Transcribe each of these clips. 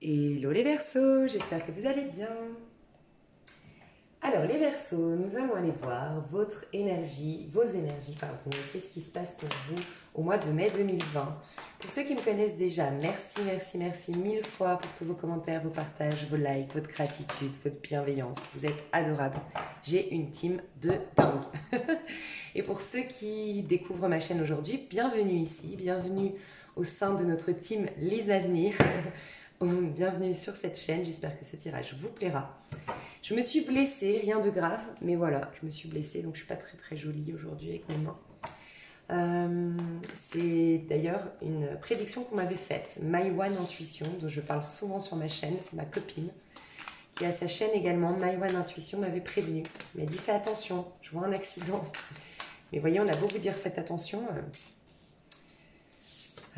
Hello les Verseaux, j'espère que vous allez bien. Alors les Verseaux, nous allons aller voir votre énergie, vos énergies, pardon, qu'est-ce qui se passe pour vous au mois de mai 2020. Pour ceux qui me connaissent déjà, merci, merci, merci mille fois pour tous vos commentaires, vos partages, vos likes, votre gratitude, votre bienveillance. Vous êtes adorables. J'ai une team de dingue. Et pour ceux qui découvrent ma chaîne aujourd'hui, bienvenue ici, bienvenue au sein de notre team Les Avenirs. Bienvenue sur cette chaîne, j'espère que ce tirage vous plaira. Je me suis blessée, rien de grave, mais voilà, je me suis blessée, donc je suis pas très jolie aujourd'hui avec mes mains. C'est d'ailleurs une prédiction qu'on m'avait faite, My One Intuition, dont je parle souvent sur ma chaîne, c'est ma copine, qui a sa chaîne également, My One Intuition, m'avait prévenu, m'a dit fais attention, je vois un accident. Mais voyez, on a beau vous dire faites attention,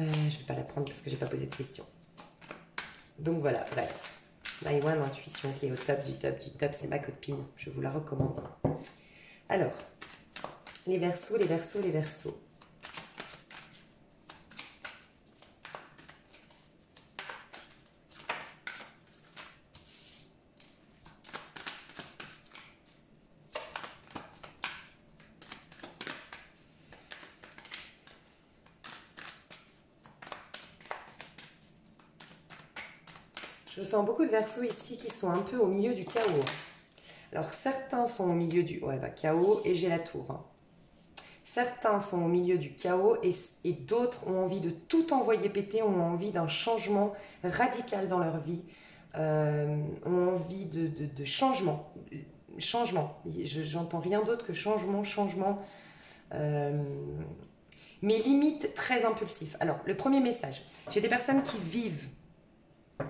je vais pas la prendre parce que j'ai pas posé de questions. Donc voilà, bref. My One Intuition qui est au top du top du top, c'est ma copine, je vous la recommande. Alors, les Verseaux, les Verseaux, les Verseaux. Je sens beaucoup de Verseaux ici qui sont un peu au milieu du chaos. Alors, certains sont au milieu du chaos et j'ai la tour. Certains sont au milieu du chaos et d'autres ont envie de tout envoyer péter, ont envie d'un changement radical dans leur vie, ont envie de changement. Changement. J'entends rien d'autre que changement, changement. Mais limite très impulsif. Alors, le premier message. J'ai des personnes qui vivent.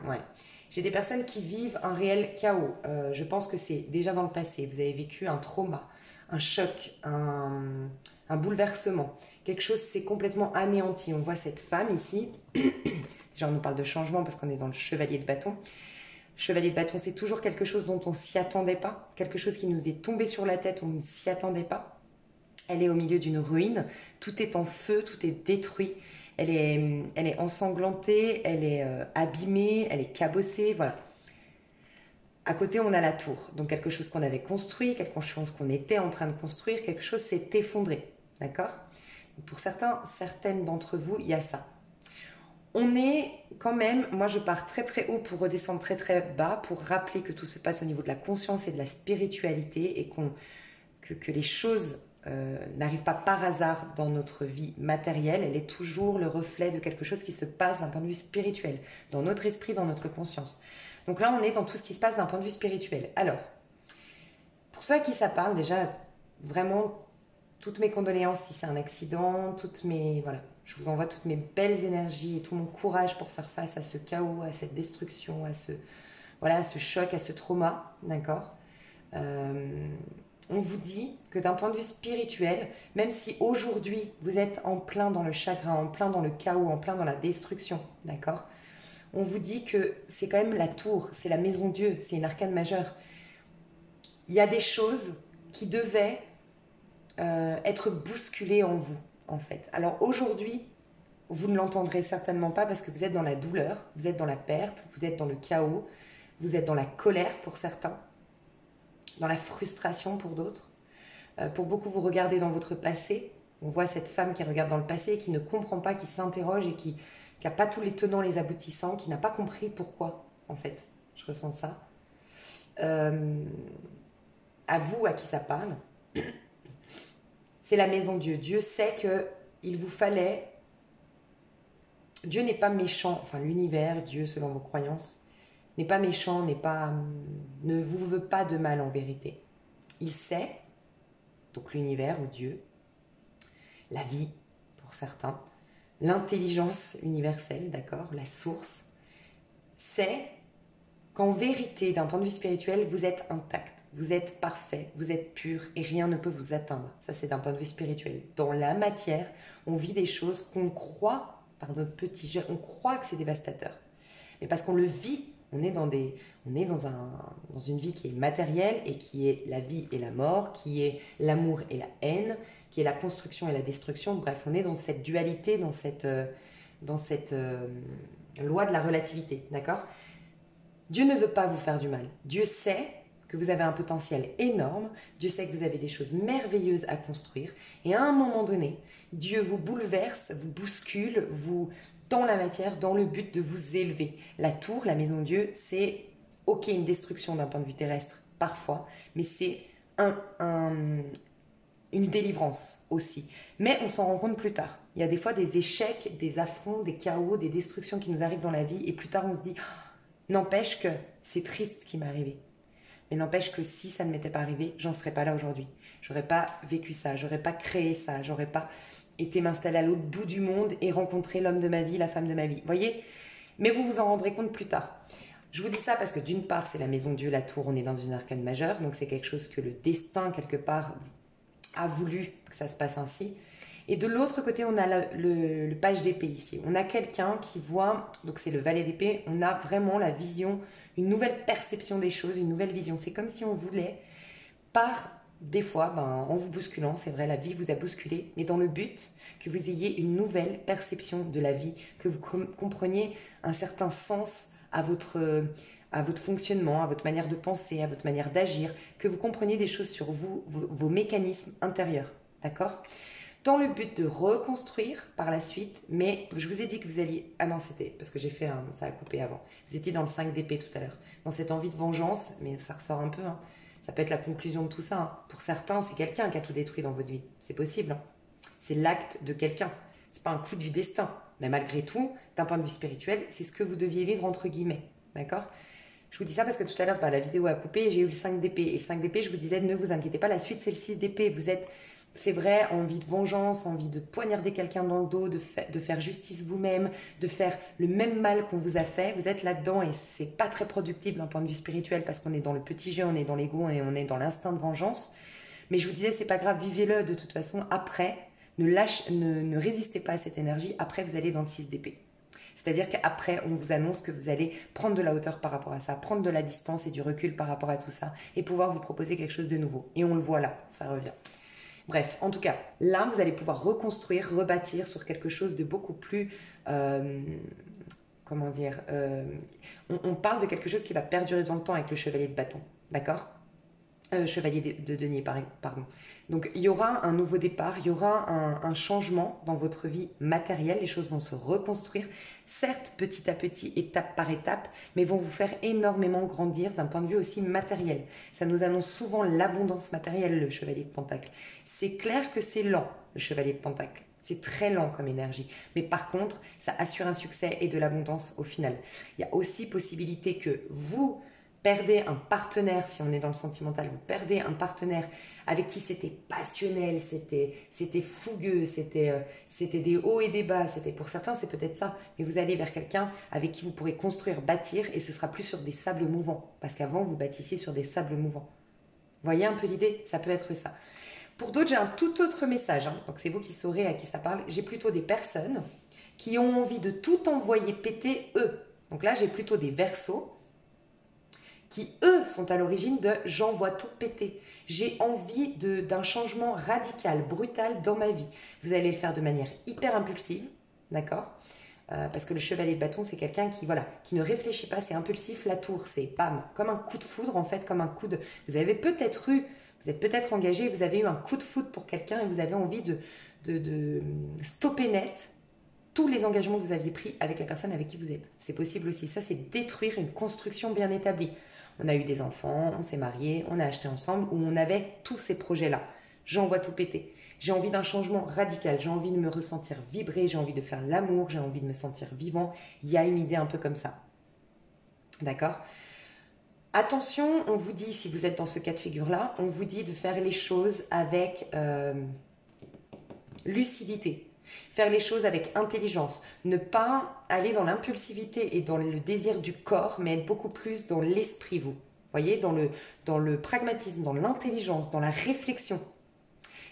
Ouais. J'ai des personnes qui vivent un réel chaos. Je pense que c'est déjà dans le passé. Vous avez vécu un trauma, un choc, un bouleversement. Quelque chose s'est complètement anéanti. On voit cette femme ici. Déjà, on nous parle de changement parce qu'on est dans le chevalier de bâton. Chevalier de bâton, c'est toujours quelque chose dont on ne s'y attendait pas. Quelque chose qui nous est tombé sur la tête, on ne s'y attendait pas. Elle est au milieu d'une ruine. Tout est en feu, tout est détruit. Elle est ensanglantée, elle est abîmée, elle est cabossée, voilà. À côté, on a la tour, donc quelque chose qu'on avait construit, quelque chose qu'on était en train de construire, quelque chose s'est effondré, d'accord? Pour certaines d'entre vous, il y a ça. On est quand même, moi je pars très haut pour redescendre très bas, pour rappeler que tout se passe au niveau de la conscience et de la spiritualité et que les choses n'arrive pas par hasard dans notre vie matérielle, elle est toujours le reflet de quelque chose qui se passe d'un point de vue spirituel, dans notre esprit, dans notre conscience. Donc là, on est dans tout ce qui se passe d'un point de vue spirituel. Alors, pour ceux à qui ça parle, déjà, vraiment, toutes mes condoléances si c'est un accident, voilà, je vous envoie toutes mes belles énergies et tout mon courage pour faire face à ce chaos, à cette destruction, à ce choc, à ce trauma, d'accord. On vous dit que d'un point de vue spirituel, même si aujourd'hui vous êtes en plein dans le chagrin, en plein dans le chaos, en plein dans la destruction, d'accord, on vous dit que c'est quand même la tour, c'est la maison Dieu, c'est une arcane majeure. Il y a des choses qui devaient être bousculées en vous, en fait. Alors aujourd'hui, vous ne l'entendrez certainement pas parce que vous êtes dans la douleur, vous êtes dans la perte, vous êtes dans le chaos, vous êtes dans la colère pour certains, dans la frustration pour d'autres. Pour beaucoup, vous regardez dans votre passé. On voit cette femme qui regarde dans le passé et qui ne comprend pas, qui s'interroge et qui n'a pas tous les tenants, les aboutissants, qui n'a pas compris pourquoi, en fait. Je ressens ça. À vous, à qui ça parle, c'est la maison Dieu. Dieu sait qu'il vous fallait... Dieu n'est pas méchant, enfin l'univers, Dieu selon vos croyances, n'est pas méchant, ne vous veut pas de mal en vérité. Il sait, donc l'univers ou Dieu, la vie pour certains, l'intelligence universelle, d'accord, la source, c'est qu'en vérité, d'un point de vue spirituel, vous êtes intact, vous êtes parfait, vous êtes pur et rien ne peut vous atteindre. Ça, c'est d'un point de vue spirituel. Dans la matière, on vit des choses qu'on croit, par notre petit jeu, on croit que c'est dévastateur. Mais parce qu'on le vit, on est dans une vie qui est matérielle et qui est la vie et la mort, qui est l'amour et la haine, qui est la construction et la destruction. Bref, on est dans cette dualité, dans cette loi de la relativité, d'accord? Dieu ne veut pas vous faire du mal. Dieu sait que vous avez un potentiel énorme. Dieu sait que vous avez des choses merveilleuses à construire. Et à un moment donné, Dieu vous bouleverse, vous bouscule, vous dans la matière, dans le but de vous élever. La tour, la maison de Dieu, c'est ok une destruction d'un point de vue terrestre, parfois, mais c'est un, un, une délivrance aussi. Mais on s'en rend compte plus tard. Il y a des fois des échecs, des affronts, des chaos, des destructions qui nous arrivent dans la vie, et plus tard on se dit, n'empêche que c'est triste ce qui m'est arrivé. Mais n'empêche que si ça ne m'était pas arrivé, j'en serais pas là aujourd'hui. J'aurais pas vécu ça, j'aurais pas créé ça, j'aurais pas été m'installer à l'autre bout du monde et rencontrer l'homme de ma vie, la femme de ma vie. Voyez? Mais vous vous en rendrez compte plus tard. Je vous dis ça parce que d'une part, c'est la maison de Dieu, la tour, on est dans une arcane majeure, donc c'est quelque chose que le destin, quelque part, a voulu que ça se passe ainsi. Et de l'autre côté, on a le page d'épée ici. On a quelqu'un qui voit, donc c'est le valet d'épée, on a vraiment la vision, une nouvelle perception des choses, une nouvelle vision. C'est comme si on voulait, par des fois, en vous bousculant, c'est vrai, la vie vous a bousculé, mais dans le but que vous ayez une nouvelle perception de la vie, que vous compreniez un certain sens à votre fonctionnement, à votre manière de penser, à votre manière d'agir, que vous compreniez des choses sur vous, vos mécanismes intérieurs. D'accord? Dans le but de reconstruire par la suite, mais je vous ai dit que vous alliez... Ah non, c'était parce que j'ai fait ça a coupé avant. Vous étiez dans le 5 d'épée tout à l'heure. Dans cette envie de vengeance, mais ça ressort un peu. Hein. Ça peut être la conclusion de tout ça. Hein. Pour certains, c'est quelqu'un qui a tout détruit dans votre vie. C'est possible. Hein. C'est l'acte de quelqu'un. C'est pas un coup du destin. Mais malgré tout, d'un point de vue spirituel, c'est ce que vous deviez vivre entre guillemets. D'accord? Je vous dis ça parce que tout à l'heure, la vidéo a coupé et j'ai eu le 5 d'épée. Et le 5 d'épée, je vous disais, ne vous inquiétez pas, la suite, c'est le 6 d'épée. Vous êtes... C'est vrai, envie de vengeance, envie de poignarder quelqu'un dans le dos, de faire justice vous-même, de faire le même mal qu'on vous a fait. Vous êtes là-dedans et c'est pas très productif d'un point de vue spirituel parce qu'on est dans le petit jeu, on est dans l'ego et on est dans l'instinct de vengeance. Mais je vous disais, c'est pas grave, vivez-le de toute façon. Après, ne résistez pas à cette énergie. Après, vous allez dans le 6 d'épée. C'est-à-dire qu'après, on vous annonce que vous allez prendre de la hauteur par rapport à ça, prendre de la distance et du recul par rapport à tout ça et pouvoir vous proposer quelque chose de nouveau. Et on le voit là, ça revient. Bref, en tout cas, là, vous allez pouvoir reconstruire, rebâtir sur quelque chose de beaucoup plus... comment dire on parle de quelque chose qui va perdurer dans le temps avec le chevalier de bâton, d'accord chevalier de denier, pardon. Donc, il y aura un nouveau départ, il y aura un changement dans votre vie matérielle, les choses vont se reconstruire, certes petit à petit, étape par étape, mais vont vous faire énormément grandir d'un point de vue aussi matériel. Ça nous annonce souvent l'abondance matérielle, le chevalier de Pentacle. C'est clair que c'est lent, le chevalier de Pentacle. C'est très lent comme énergie. Mais par contre, ça assure un succès et de l'abondance au final. Il y a aussi possibilité que vous perdez un partenaire, si on est dans le sentimental, vous perdez un partenaire avec qui c'était passionnel, c'était fougueux, c'était des hauts et des bas, pour certains c'est peut-être ça, mais vous allez vers quelqu'un avec qui vous pourrez construire, bâtir, et ce sera plus sur des sables mouvants, parce qu'avant vous bâtissiez sur des sables mouvants. Voyez un peu l'idée? Ça peut être ça. Pour d'autres, j'ai un tout autre message, hein. Donc c'est vous qui saurez à qui ça parle. J'ai plutôt des personnes qui ont envie de tout envoyer péter eux. Donc là, j'ai plutôt des Verseaux qui, eux, sont à l'origine de « j'envoie tout péter ». J'ai envie d'un changement radical, brutal dans ma vie. Vous allez le faire de manière hyper impulsive, d'accord parce que le chevalier de bâton, c'est quelqu'un qui ne réfléchit pas, c'est impulsif. La tour, c'est bam, comme un coup de foudre, en fait, comme un coup de... Vous êtes peut-être engagé, vous avez eu un coup de foudre pour quelqu'un et vous avez envie de stopper net tous les engagements que vous aviez pris avec la personne avec qui vous êtes. C'est possible aussi. Ça, c'est détruire une construction bien établie. On a eu des enfants, on s'est mariés, on a acheté ensemble, où on avait tous ces projets-là. J'envoie tout péter. J'ai envie d'un changement radical, j'ai envie de me ressentir vibrer, j'ai envie de faire l'amour, j'ai envie de me sentir vivant. Il y a une idée un peu comme ça. D'accord ? Attention, on vous dit, si vous êtes dans ce cas de figure-là, on vous dit de faire les choses avec lucidité. Faire les choses avec intelligence, ne pas aller dans l'impulsivité et dans le désir du corps, mais être beaucoup plus dans l'esprit, vous. Voyez, dans le pragmatisme, dans l'intelligence, dans la réflexion.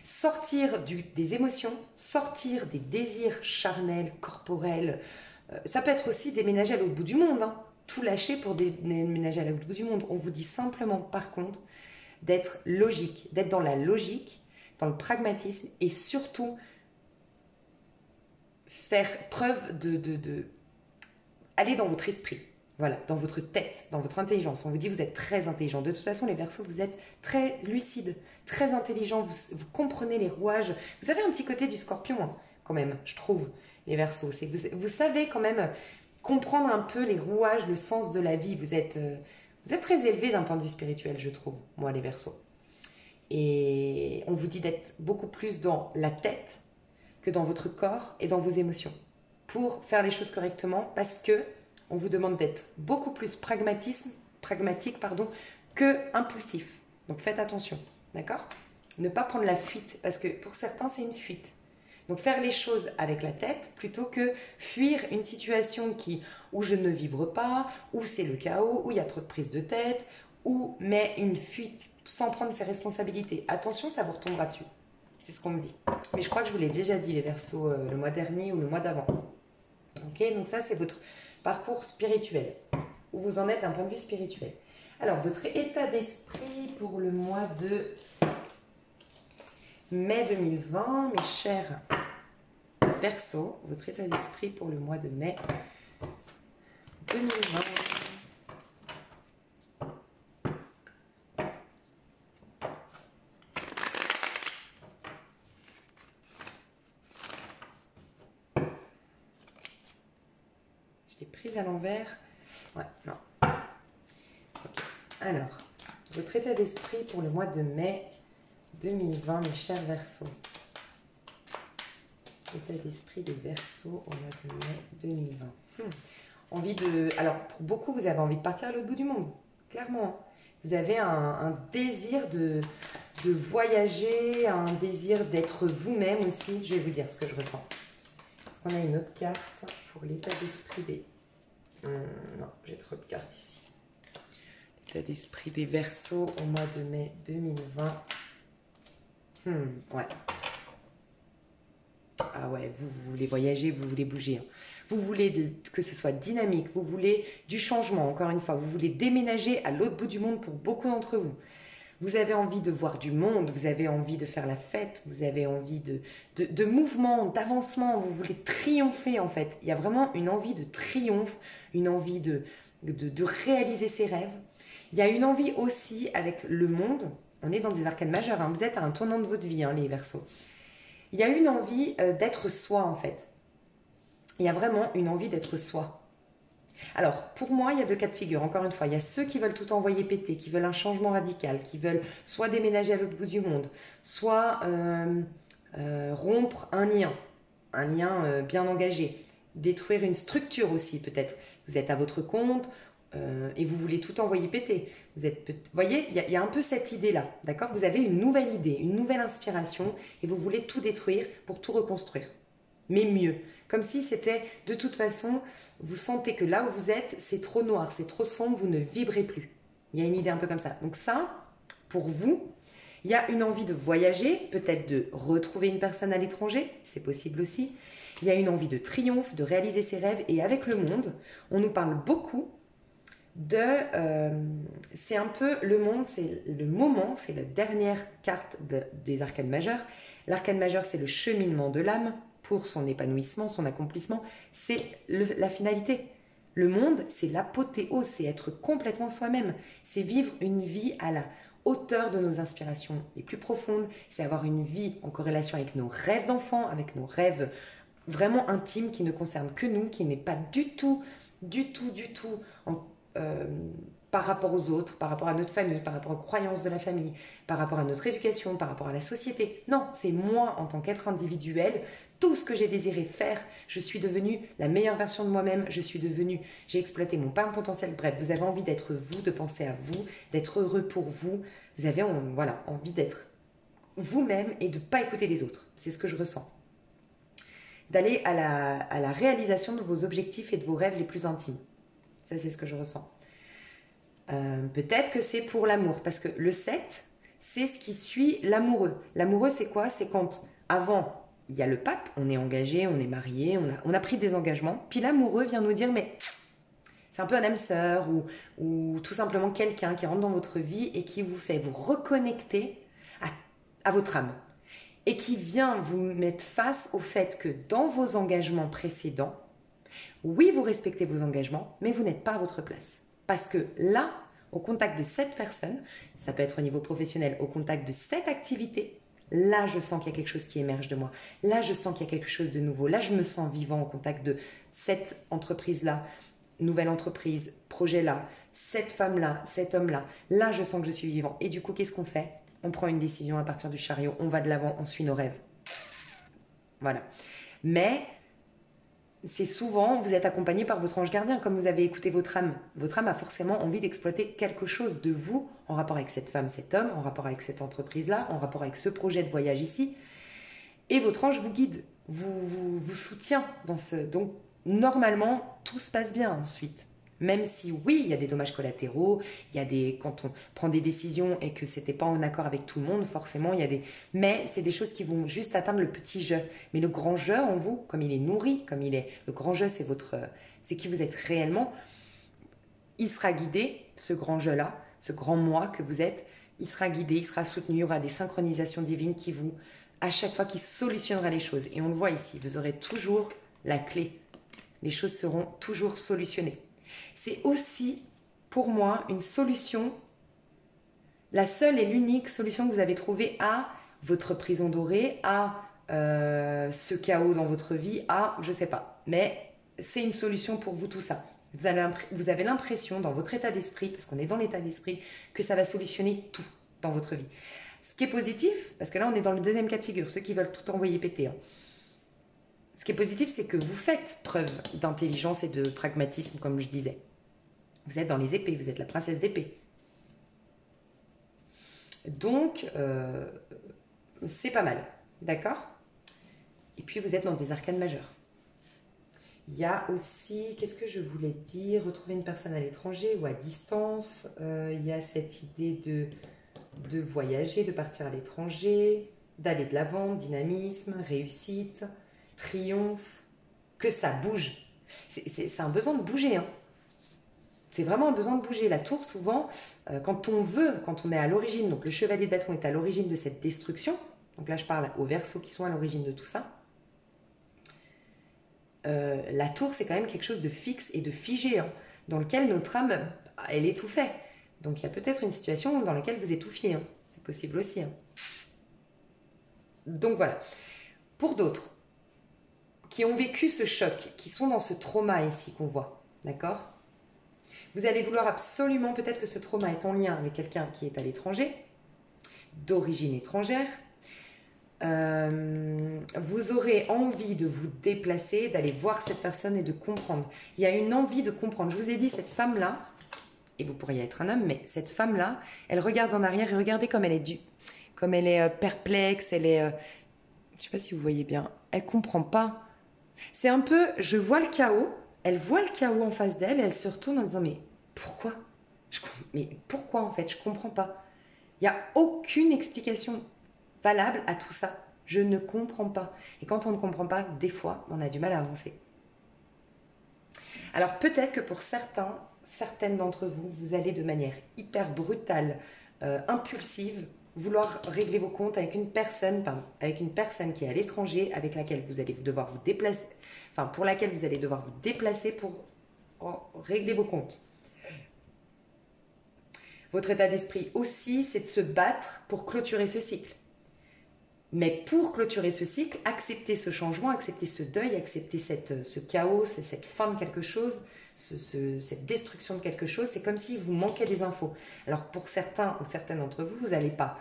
Sortir des émotions, sortir des désirs charnels, corporels. Ça peut être aussi déménager à l'autre bout du monde, hein. Tout lâcher pour déménager à l'autre bout du monde. On vous dit simplement, par contre, d'être logique, d'être dans la logique, dans le pragmatisme et surtout faire preuve aller dans votre esprit. Voilà, dans votre tête, dans votre intelligence. On vous dit que vous êtes très intelligent. De toute façon, les Verseaux, vous êtes très lucides, très intelligents. Vous comprenez les rouages. Vous avez un petit côté du Scorpion, hein, quand même, je trouve, les Verseaux. C'est que vous savez quand même comprendre un peu les rouages, le sens de la vie. Vous êtes très élevé d'un point de vue spirituel, je trouve, moi, les Verseaux. Et on vous dit d'être beaucoup plus dans la tête que dans votre corps et dans vos émotions pour faire les choses correctement, parce que on vous demande d'être beaucoup plus pragmatique que impulsif. Donc faites attention, d'accord? Ne pas prendre la fuite, parce que pour certains c'est une fuite. Donc faire les choses avec la tête plutôt que fuir une situation où je ne vibre pas, où c'est le chaos, où il y a trop de prise de tête, mais une fuite sans prendre ses responsabilités. Attention, ça vous retombera dessus. C'est ce qu'on me dit. Mais je crois que je vous l'ai déjà dit, les Verseaux, le mois dernier ou le mois d'avant. Ok, donc ça c'est votre parcours spirituel, où vous en êtes d'un point de vue spirituel. Alors, votre état d'esprit pour le mois de mai 2020, mes chers Verseaux, votre état d'esprit pour le mois de mai 2020. Je l'ai prise à l'envers. Ouais, non. Ok. Alors, votre état d'esprit pour le mois de mai 2020, mes chers Verseaux. État d'esprit des Verseaux au mois de mai 2020. Alors, pour beaucoup, vous avez envie de partir à l'autre bout du monde, clairement. Vous avez un désir de voyager, un désir d'être vous-même aussi. Je vais vous dire ce que je ressens. Est-ce qu'on a une autre carte pour l'état d'esprit des... non, j'ai trop de cartes ici. L'état d'esprit des Verseaux au mois de mai 2020. Ouais. Ah ouais, vous voulez voyager, vous voulez bouger. Vous voulez que ce soit dynamique, vous voulez du changement, encore une fois. Vous voulez déménager à l'autre bout du monde pour beaucoup d'entre vous. Vous avez envie de voir du monde, vous avez envie de faire la fête, vous avez envie de mouvement, d'avancement, vous voulez triompher en fait. Il y a vraiment une envie de triomphe, une envie de réaliser ses rêves. Il y a une envie aussi avec le monde, on est dans des arcanes majeures, hein. Vous êtes à un tournant de votre vie, hein, les Verseaux. Il y a une envie d'être soi en fait. Il y a vraiment une envie d'être soi. Alors, pour moi, il y a deux cas de figure. Encore une fois, il y a ceux qui veulent tout envoyer péter, qui veulent un changement radical, qui veulent soit déménager à l'autre bout du monde, soit rompre un lien bien engagé, détruire une structure aussi peut-être. Vous êtes à votre compte et vous voulez tout envoyer péter. Vous voyez, il y a un peu cette idée-là, d'accord? Vous avez une nouvelle idée, une nouvelle inspiration et vous voulez tout détruire pour tout reconstruire. Mais mieux. Comme si c'était, de toute façon, vous sentez que là où vous êtes, c'est trop noir, c'est trop sombre, vous ne vibrez plus. Il y a une idée un peu comme ça. Donc ça, pour vous, il y a une envie de voyager, peut-être de retrouver une personne à l'étranger, c'est possible aussi. Il y a une envie de triomphe, de réaliser ses rêves. Et avec le monde, on nous parle beaucoup c'est un peu le monde, c'est le moment, c'est la dernière carte des arcanes majeures. L'arcane majeur, c'est le cheminement de l'âme pour son épanouissement, son accomplissement. C'est la finalité. Le monde, c'est l'apothéose, c'est être complètement soi-même. C'est vivre une vie à la hauteur de nos inspirations les plus profondes. C'est avoir une vie en corrélation avec nos rêves d'enfant, avec nos rêves vraiment intimes qui ne concernent que nous, qui n'est pas du tout par rapport aux autres, par rapport à notre famille, par rapport aux croyances de la famille, par rapport à notre éducation, par rapport à la société. Non, c'est moi en tant qu'être individuel, tout ce que j'ai désiré faire, je suis devenue la meilleure version de moi-même, j'ai exploité mon plein potentiel. Bref, vous avez envie d'être vous, de penser à vous, d'être heureux pour vous. Vous avez envie d'être vous-même et de ne pas écouter les autres. C'est ce que je ressens. D'aller à la réalisation de vos objectifs et de vos rêves les plus intimes. Ça, c'est ce que je ressens. Peut-être que c'est pour l'amour, parce que le 7, c'est ce qui suit l'amoureux. L'amoureux, c'est quoi? C'est quand, avant, il y a le pape, on est engagé, on est marié, on a pris des engagements, puis l'amoureux vient nous dire, mais c'est un peu un âme sœur, ou tout simplement quelqu'un qui rentre dans votre vie et qui vous fait vous reconnecter à votre âme. Et qui vient vous mettre face au fait que dans vos engagements précédents, Oui, vous respectez vos engagements, mais vous n'êtes pas à votre place. Parce que là, au contact de cette personne, ça peut être au niveau professionnel, au contact de cette activité, là, je sens qu'il y a quelque chose qui émerge de moi. Là, je sens qu'il y a quelque chose de nouveau. Là, je me sens vivant au contact de cette entreprise-là, nouvelle entreprise, projet-là, cette femme-là, cet homme-là. Là, je sens que je suis vivant. Et du coup, qu'est-ce qu'on fait? On prend une décision à partir du chariot, on va de l'avant, on suit nos rêves. Voilà. Mais c'est souvent, vous êtes accompagné par votre ange gardien, comme vous avez écouté votre âme. Votre âme a forcément envie d'exploiter quelque chose de vous en rapport avec cette femme, cet homme, en rapport avec cette entreprise-là, en rapport avec ce projet de voyage ici. Et votre ange vous guide, vous soutient dans ce... Donc, normalement, tout se passe bien ensuite. Même si, oui, il y a des dommages collatéraux, il y a des... Quand on prend des décisions et que c'était pas en accord avec tout le monde, forcément, il y a des... Mais c'est des choses qui vont juste atteindre le petit jeu. Mais le grand jeu en vous, comme il est nourri, comme il est... Le grand jeu, c'est votre... C'est qui vous êtes réellement. Il sera guidé, ce grand jeu-là, ce grand moi que vous êtes, il sera guidé, il sera soutenu, il y aura des synchronisations divines qui vous... À chaque fois, qui solutionnera les choses. Et on le voit ici, vous aurez toujours la clé. Les choses seront toujours solutionnées. C'est aussi, pour moi, une solution, la seule et l'unique solution que vous avez trouvée à votre prison dorée, à ce chaos dans votre vie, à, je sais pas. Mais c'est une solution pour vous tout ça. Vous avez l'impression dans votre état d'esprit, parce qu'on est dans l'état d'esprit, que ça va solutionner tout dans votre vie. Ce qui est positif, parce que là on est dans le deuxième cas de figure, ceux qui veulent tout envoyer péter. Hein. Ce qui est positif, c'est que vous faites preuve d'intelligence et de pragmatisme, comme je disais. Vous êtes dans les épées, vous êtes la princesse d'épée. Donc, c'est pas mal, d'accord? Et puis, vous êtes dans des arcanes majeures. Il y a aussi, qu'est-ce que je voulais dire? Retrouver une personne à l'étranger ou à distance. Il y a cette idée de voyager, de partir à l'étranger, d'aller de l'avant, dynamisme, réussite, triomphe, que ça bouge. C'est un besoin de bouger, hein. C'est vraiment un besoin de bouger. La tour, souvent, quand on est à l'origine, donc le chevalier de bâton est à l'origine de cette destruction, donc là je parle aux Verseaux qui sont à l'origine de tout ça, la tour c'est quand même quelque chose de fixe et de figé, hein, dans lequel notre âme, elle étouffait. Donc il y a peut-être une situation dans laquelle vous étouffiez, hein. C'est possible aussi. Hein. Donc voilà. Pour d'autres, qui ont vécu ce choc, qui sont dans ce trauma ici qu'on voit, d'accord? Vous allez vouloir absolument, peut-être que ce trauma est en lien avec quelqu'un qui est à l'étranger, d'origine étrangère. Vous aurez envie de vous déplacer, d'aller voir cette personne et de comprendre. Il y a une envie de comprendre. Je vous ai dit, cette femme-là, et vous pourriez être un homme, mais cette femme-là, elle regarde en arrière et regardez comme elle est comme elle est perplexe, elle est... je ne sais pas si vous voyez bien, elle ne comprend pas. C'est un peu, je vois le chaos, elle voit le chaos en face d'elle et elle se retourne en disant mais pourquoi? Mais pourquoi en fait? Je ne comprends pas. Il n'y a aucune explication valable à tout ça. Je ne comprends pas. Et quand on ne comprend pas, des fois, on a du mal à avancer. Alors peut-être que pour certaines d'entre vous, vous allez de manière hyper brutale, impulsive, vouloir régler vos comptes avec une personne qui est à l'étranger, avec laquelle vous allez devoir vous déplacer, enfin pour laquelle vous allez devoir vous déplacer pour régler vos comptes. Votre état d'esprit aussi, c'est de se battre pour clôturer ce cycle. Mais pour clôturer ce cycle, accepter ce changement, accepter ce deuil, accepter ce chaos, cette fin de quelque chose, cette destruction de quelque chose, c'est comme si vous manquait des infos. Alors pour certains ou certaines d'entre vous, vous n'allez pas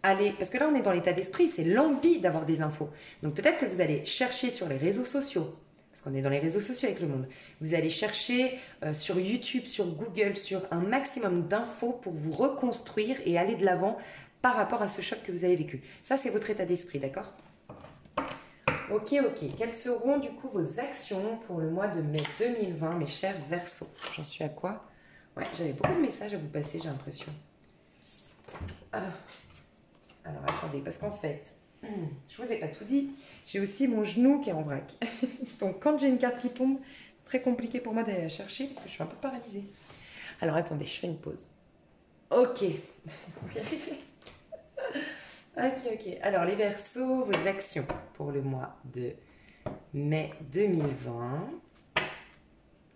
aller... Parce que là, on est dans l'état d'esprit, c'est l'envie d'avoir des infos. Donc peut-être que vous allez chercher sur les réseaux sociaux, parce qu'on est dans les réseaux sociaux avec le monde. Vous allez chercher sur YouTube, sur Google, sur un maximum d'infos pour vous reconstruire et aller de l'avant par rapport à ce choc que vous avez vécu. Ça, c'est votre état d'esprit, d'accord? Ok. Quelles seront du coup vos actions pour le mois de mai 2020, mes chers Verseaux? J'en suis à quoi? Ouais, j'avais beaucoup de messages à vous passer, j'ai l'impression. Alors, attendez, parce qu'en fait, je vous ai pas tout dit. J'ai aussi mon genou qui est en vrac. Donc, quand j'ai une carte qui tombe, très compliqué pour moi d'aller la chercher parce que je suis un peu paralysée. Alors, attendez, je fais une pause. Ok. On va y arriver. Ok. Alors, les Verseaux, vos actions pour le mois de mai 2020.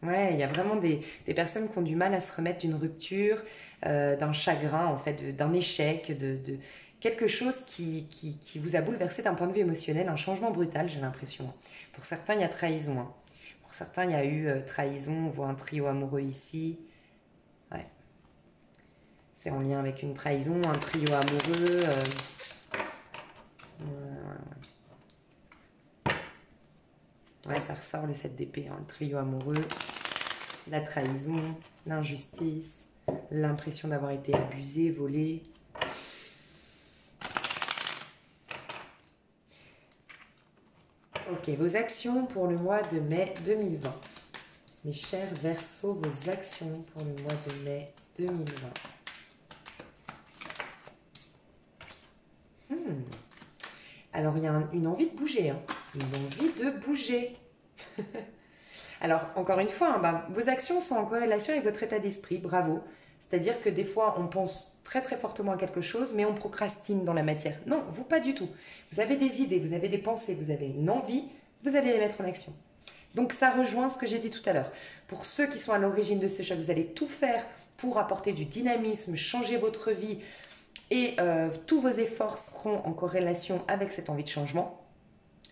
Ouais, il y a vraiment des personnes qui ont du mal à se remettre d'une rupture, d'un chagrin, en fait, d'un échec, de quelque chose qui vous a bouleversé d'un point de vue émotionnel, un changement brutal, j'ai l'impression. Pour certains, il y a trahison, hein. Pour certains, il y a eu trahison, on voit un trio amoureux ici. Ouais, c'est en lien avec une trahison, un trio amoureux. Ouais, ça ressort le 7 d'épée, hein, le trio amoureux, la trahison, l'injustice, l'impression d'avoir été abusé, volé. Ok, vos actions pour le mois de mai 2020. Mes chers Verseaux, vos actions pour le mois de mai 2020. Alors, il y a une envie de bouger, hein. Une envie de bouger. Alors, encore une fois, hein, vos actions sont en corrélation avec votre état d'esprit, bravo. C'est-à-dire que des fois, on pense très très fortement à quelque chose, mais on procrastine dans la matière. Non, vous pas du tout. Vous avez des idées, vous avez des pensées, vous avez une envie, vous allez les mettre en action. Donc ça rejoint ce que j'ai dit tout à l'heure. Pour ceux qui sont à l'origine de ce choc, vous allez tout faire pour apporter du dynamisme, changer votre vie, et tous vos efforts seront en corrélation avec cette envie de changement.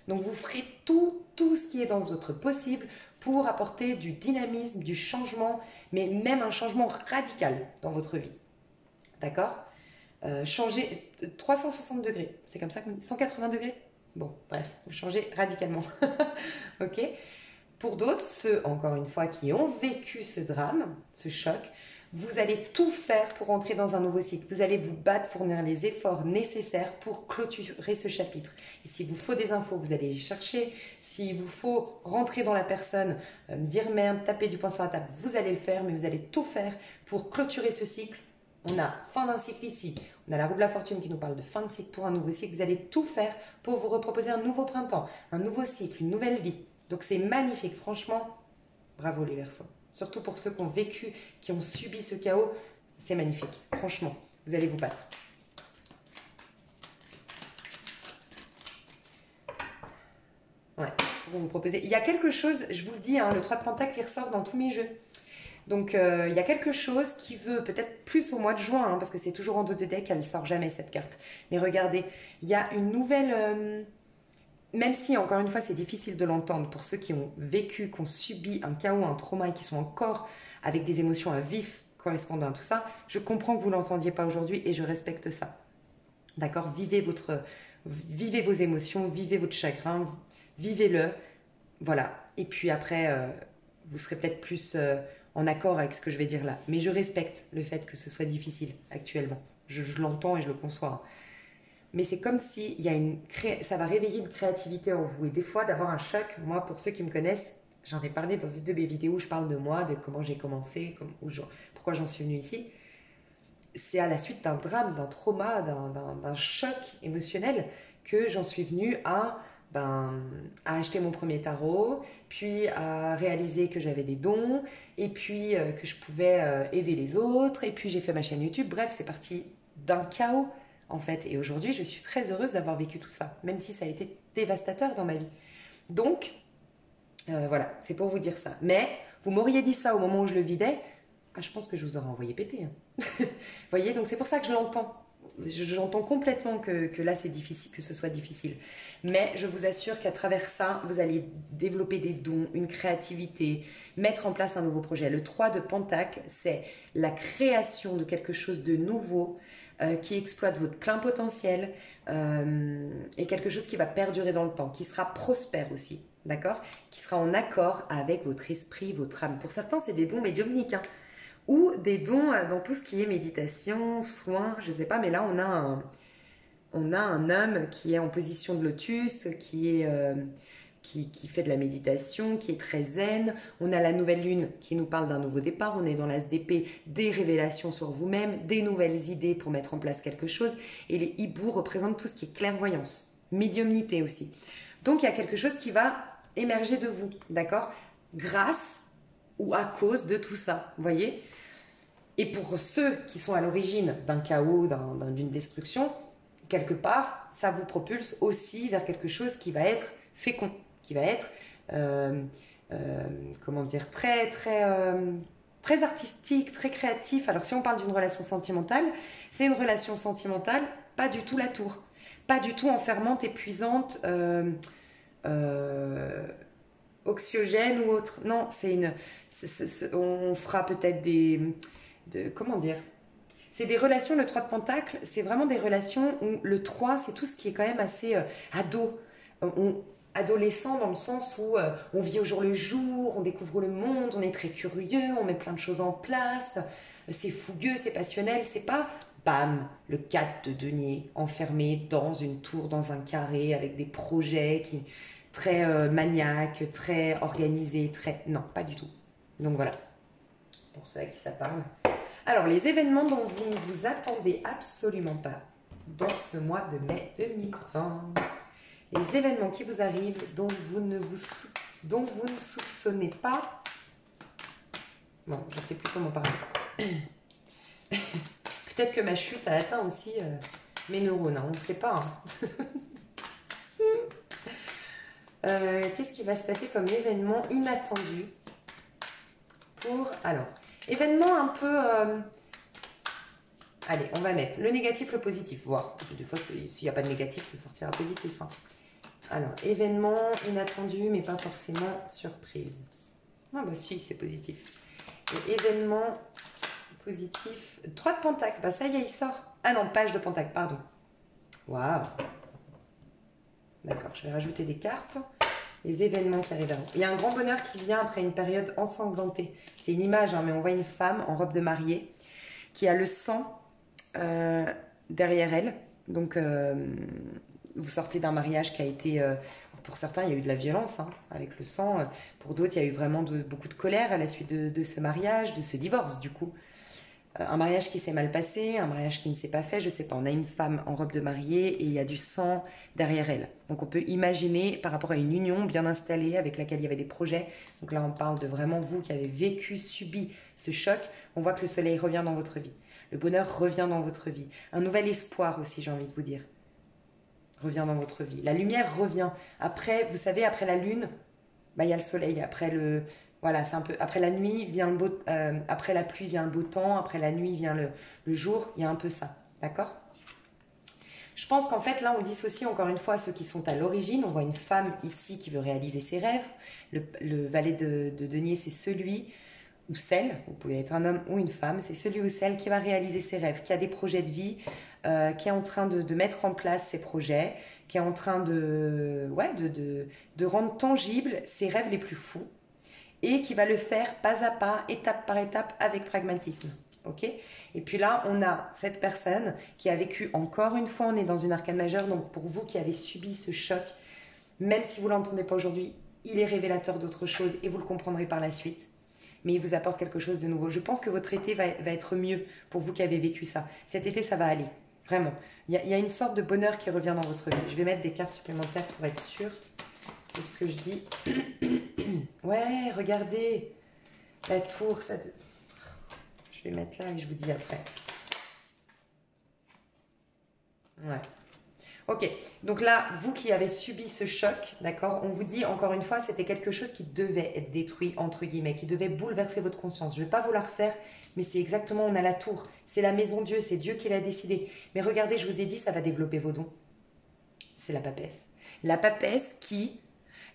Donc vous ferez tout ce qui est dans votre possible pour apporter du dynamisme, du changement, mais même un changement radical dans votre vie. D'accord? Changer 360 degrés, c'est comme ça qu'on dit, 180 degrés? Bon, bref, vous changez radicalement. Ok? Pour d'autres, ceux, encore une fois, qui ont vécu ce drame, ce choc, vous allez tout faire pour entrer dans un nouveau cycle. Vous allez vous battre, fournir les efforts nécessaires pour clôturer ce chapitre. Et s'il vous faut des infos, vous allez les chercher. S'il vous faut rentrer dans la personne, dire merde, taper du poing sur la table, vous allez le faire, mais vous allez tout faire pour clôturer ce cycle. On a fin d'un cycle ici, on a la roue de la fortune qui nous parle de fin de cycle pour un nouveau cycle. Vous allez tout faire pour vous reproposer un nouveau printemps, un nouveau cycle, une nouvelle vie. Donc c'est magnifique, franchement, bravo les Verseaux. Surtout pour ceux qui ont vécu, qui ont subi ce chaos, c'est magnifique. Franchement, vous allez vous battre. Ouais, pour vous proposer. Il y a quelque chose, je vous le dis, hein, le 3 de Pentacle qui ressort dans tous mes jeux. Donc il y a quelque chose qui veut, peut-être plus au mois de juin, hein, parce que c'est toujours en dos de deck, elle ne sort jamais cette carte. Mais regardez, il y a une nouvelle... même si, encore une fois, c'est difficile de l'entendre pour ceux qui ont vécu, qui ont subi un chaos, un trauma et qui sont encore avec des émotions à vif correspondant à tout ça, je comprends que vous ne l'entendiez pas aujourd'hui et je respecte ça. D'accord? Vivez vos émotions, vivez votre chagrin, vivez-le. Voilà. Et puis après, vous serez peut-être plus en accord avec ce que je vais dire là. Mais je respecte le fait que ce soit difficile actuellement. Je l'entends et je le conçois. Mais c'est comme si ça va réveiller une créativité en vous. Et des fois, d'avoir un choc, moi, pour ceux qui me connaissent, j'en ai parlé dans une de mes vidéos où je parle de moi, de comment j'ai commencé, pourquoi j'en suis venue ici. C'est à la suite d'un drame, d'un trauma, d'un choc émotionnel que j'en suis venue à acheter mon premier tarot, puis à réaliser que j'avais des dons, et puis que je pouvais aider les autres, et puis j'ai fait ma chaîne YouTube. Bref, c'est parti d'un chaos en fait. Et aujourd'hui, je suis très heureuse d'avoir vécu tout ça, même si ça a été dévastateur dans ma vie. Donc, voilà, c'est pour vous dire ça. Mais vous m'auriez dit ça au moment où je le vivais, je pense que je vous aurais envoyé péter. Hein. Vous voyez, donc c'est pour ça que je l'entends. J'entends complètement que là, c'est difficile, que ce soit difficile. Mais je vous assure qu'à travers ça, vous allez développer des dons, une créativité, mettre en place un nouveau projet. Le 3 de Pentacle, c'est la création de quelque chose de nouveau, qui exploite votre plein potentiel et quelque chose qui va perdurer dans le temps, qui sera prospère aussi, d'accord? Qui sera en accord avec votre esprit, votre âme. Pour certains, c'est des dons médiumniques, hein, ou des dons dans tout ce qui est méditation, soins, je ne sais pas, mais là, on a un homme qui est en position de lotus, qui fait de la méditation, qui est très zen. On a la nouvelle lune qui nous parle d'un nouveau départ. On est dans l'as d'épée, des révélations sur vous-même, des nouvelles idées pour mettre en place quelque chose. Et les hiboux représentent tout ce qui est clairvoyance, médiumnité aussi. Donc il y a quelque chose qui va émerger de vous, d'accord? Grâce ou à cause de tout ça, vous voyez? Et pour ceux qui sont à l'origine d'un chaos, d'une destruction, quelque part, ça vous propulse aussi vers quelque chose qui va être fécond, qui va être comment dire, très artistique, très créatif. Alors si on parle d'une relation sentimentale, c'est une relation sentimentale, pas du tout la tour. Pas du tout enfermante, épuisante, euh, oxygène ou autre. Non, on fera peut-être comment dire, c'est des relations, le 3 de Pentacle, c'est vraiment des relations où le 3, c'est tout ce qui est quand même assez ado. Adolescent dans le sens où on vit au jour le jour, on découvre le monde, on est très curieux, on met plein de choses en place, c'est fougueux, c'est passionnel, c'est pas bam, le 4 de denier enfermé dans une tour, dans un carré avec des projets qui très maniaques, très organisés, très non, pas du tout. Donc voilà, pour ceux à qui ça parle. Alors, les événements dont vous ne vous attendez absolument pas dans ce mois de mai 2020. Les événements qui vous arrivent dont vous ne soupçonnez pas. Bon, je ne sais plus comment parler. Peut-être que ma chute a atteint aussi mes neurones, hein, on ne sait pas. Hein. Qu'est-ce qui va se passer comme événement inattendu pour... Alors, événement un peu... Allez, on va mettre le négatif, le positif, voir. Des fois, s'il n'y a pas de négatif, ça sortira positif. Hein. Alors, événement inattendu, mais pas forcément surprise. Ah bah si, c'est positif. Et événement positif. 3 de Pentacle, bah ça y est, il sort. Ah non, page de Pentacle, pardon. Waouh. D'accord, je vais rajouter des cartes. Les événements qui arriveront. Il y a un grand bonheur qui vient après une période ensanglantée. C'est une image, hein, mais on voit une femme en robe de mariée qui a le sang derrière elle. Donc, vous sortez d'un mariage qui a été... pour certains, il y a eu de la violence hein, avec le sang. Pour d'autres, il y a eu vraiment beaucoup de colère à la suite de ce mariage, de ce divorce du coup. Un mariage qui s'est mal passé, un mariage qui ne s'est pas fait, je sais pas. On a une femme en robe de mariée et il y a du sang derrière elle. Donc on peut imaginer par rapport à une union bien installée avec laquelle il y avait des projets. Donc là on parle de vraiment vous qui avez vécu, subi ce choc. On voit que le soleil revient dans votre vie. Le bonheur revient dans votre vie. Un nouvel espoir aussi, j'ai envie de vous dire, revient dans votre vie. La lumière revient. Après, vous savez, après la lune, bah, il y a le soleil. Voilà, c'est un peu. Après la nuit vient après la pluie vient le beau temps. Après la nuit vient le jour. Il y a un peu ça, d'accord? Je pense qu'en fait, là, on dissocie encore une fois ceux qui sont à l'origine. On voit une femme ici qui veut réaliser ses rêves. Le valet de denier, c'est celui ou celle, vous pouvez être un homme ou une femme, c'est celui ou celle qui va réaliser ses rêves, qui a des projets de vie, qui est en train de mettre en place ses projets, qui est en train de rendre tangibles ses rêves les plus fous et qui va le faire pas à pas, étape par étape, avec pragmatisme. Ok? Et puis là, on a cette personne qui a vécu, encore une fois, on est dans une arcane majeure, donc pour vous qui avez subi ce choc, même si vous ne l'entendez pas aujourd'hui, il est révélateur d'autre chose et vous le comprendrez par la suite. Mais il vous apporte quelque chose de nouveau. Je pense que votre été va être mieux pour vous qui avez vécu ça. Cet été, ça va aller. Vraiment. Il y a une sorte de bonheur qui revient dans votre vie. Je vais mettre des cartes supplémentaires pour être sûre de ce que je dis. Ouais, regardez. La tour, ça... Je vais mettre là et je vous dis après. Ouais. Ok, donc là, vous qui avez subi ce choc, d'accord, on vous dit encore une fois, c'était quelque chose qui devait être détruit, entre guillemets, qui devait bouleverser votre conscience. Je ne vais pas vous la refaire, mais c'est exactement, on a la tour, c'est la maison Dieu, c'est Dieu qui l'a décidé. Mais regardez, je vous ai dit, ça va développer vos dons. C'est la papesse. La papesse qui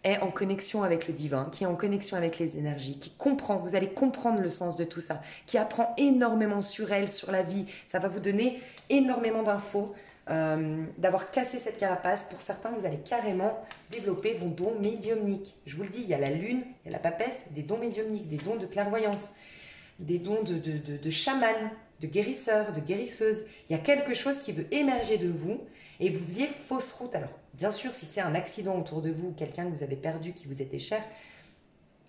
est en connexion avec le divin, qui est en connexion avec les énergies, qui comprend, vous allez comprendre le sens de tout ça, qui apprend énormément sur elle, sur la vie. Ça va vous donner énormément d'infos. D'avoir cassé cette carapace, pour certains, vous allez carrément développer vos dons médiumniques. Je vous le dis, il y a la lune, il y a la papesse, des dons médiumniques, des dons de clairvoyance, des dons de chaman, de guérisseur, de guérisseuse. Il y a quelque chose qui veut émerger de vous et vous faisiez fausse route. Alors, bien sûr, si c'est un accident autour de vous, quelqu'un que vous avez perdu, qui vous était cher,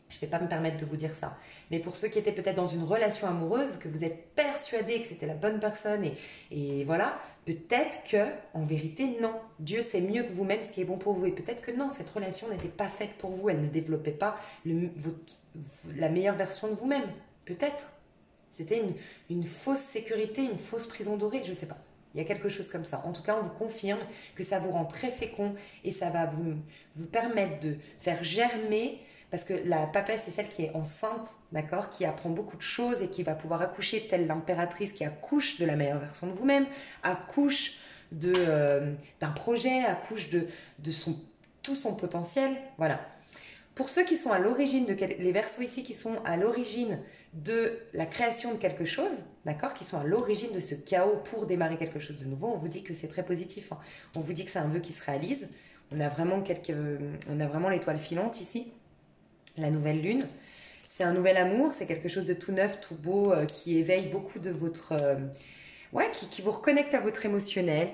je ne vais pas me permettre de vous dire ça. Mais pour ceux qui étaient peut-être dans une relation amoureuse, que vous êtes persuadé que c'était la bonne personne et voilà, peut-être que en vérité, non. Dieu sait mieux que vous-même ce qui est bon pour vous. Et peut-être que non, cette relation n'était pas faite pour vous. Elle ne développait pas la meilleure version de vous-même. Peut-être. C'était une fausse sécurité, une fausse prison dorée, je ne sais pas. Il y a quelque chose comme ça. En tout cas, on vous confirme que ça vous rend très fécond et ça va vous permettre de faire germer Parce que la papesse, c'est celle qui est enceinte, d'accord, qui apprend beaucoup de choses et qui va pouvoir accoucher telle l'impératrice qui accouche de la meilleure version de vous-même, accouche d'un projet, accouche de tout son potentiel. Voilà. Pour ceux qui sont à l'origine les Verseaux ici qui sont à l'origine de la création de quelque chose, d'accord, qui sont à l'origine de ce chaos pour démarrer quelque chose de nouveau, on vous dit que c'est très positif, hein. On vous dit que c'est un vœu qui se réalise. On a vraiment l'étoile filante ici, la nouvelle lune. C'est un nouvel amour, c'est quelque chose de tout neuf, tout beau, qui éveille beaucoup de votre... ouais, qui vous reconnecte à votre émotionnel,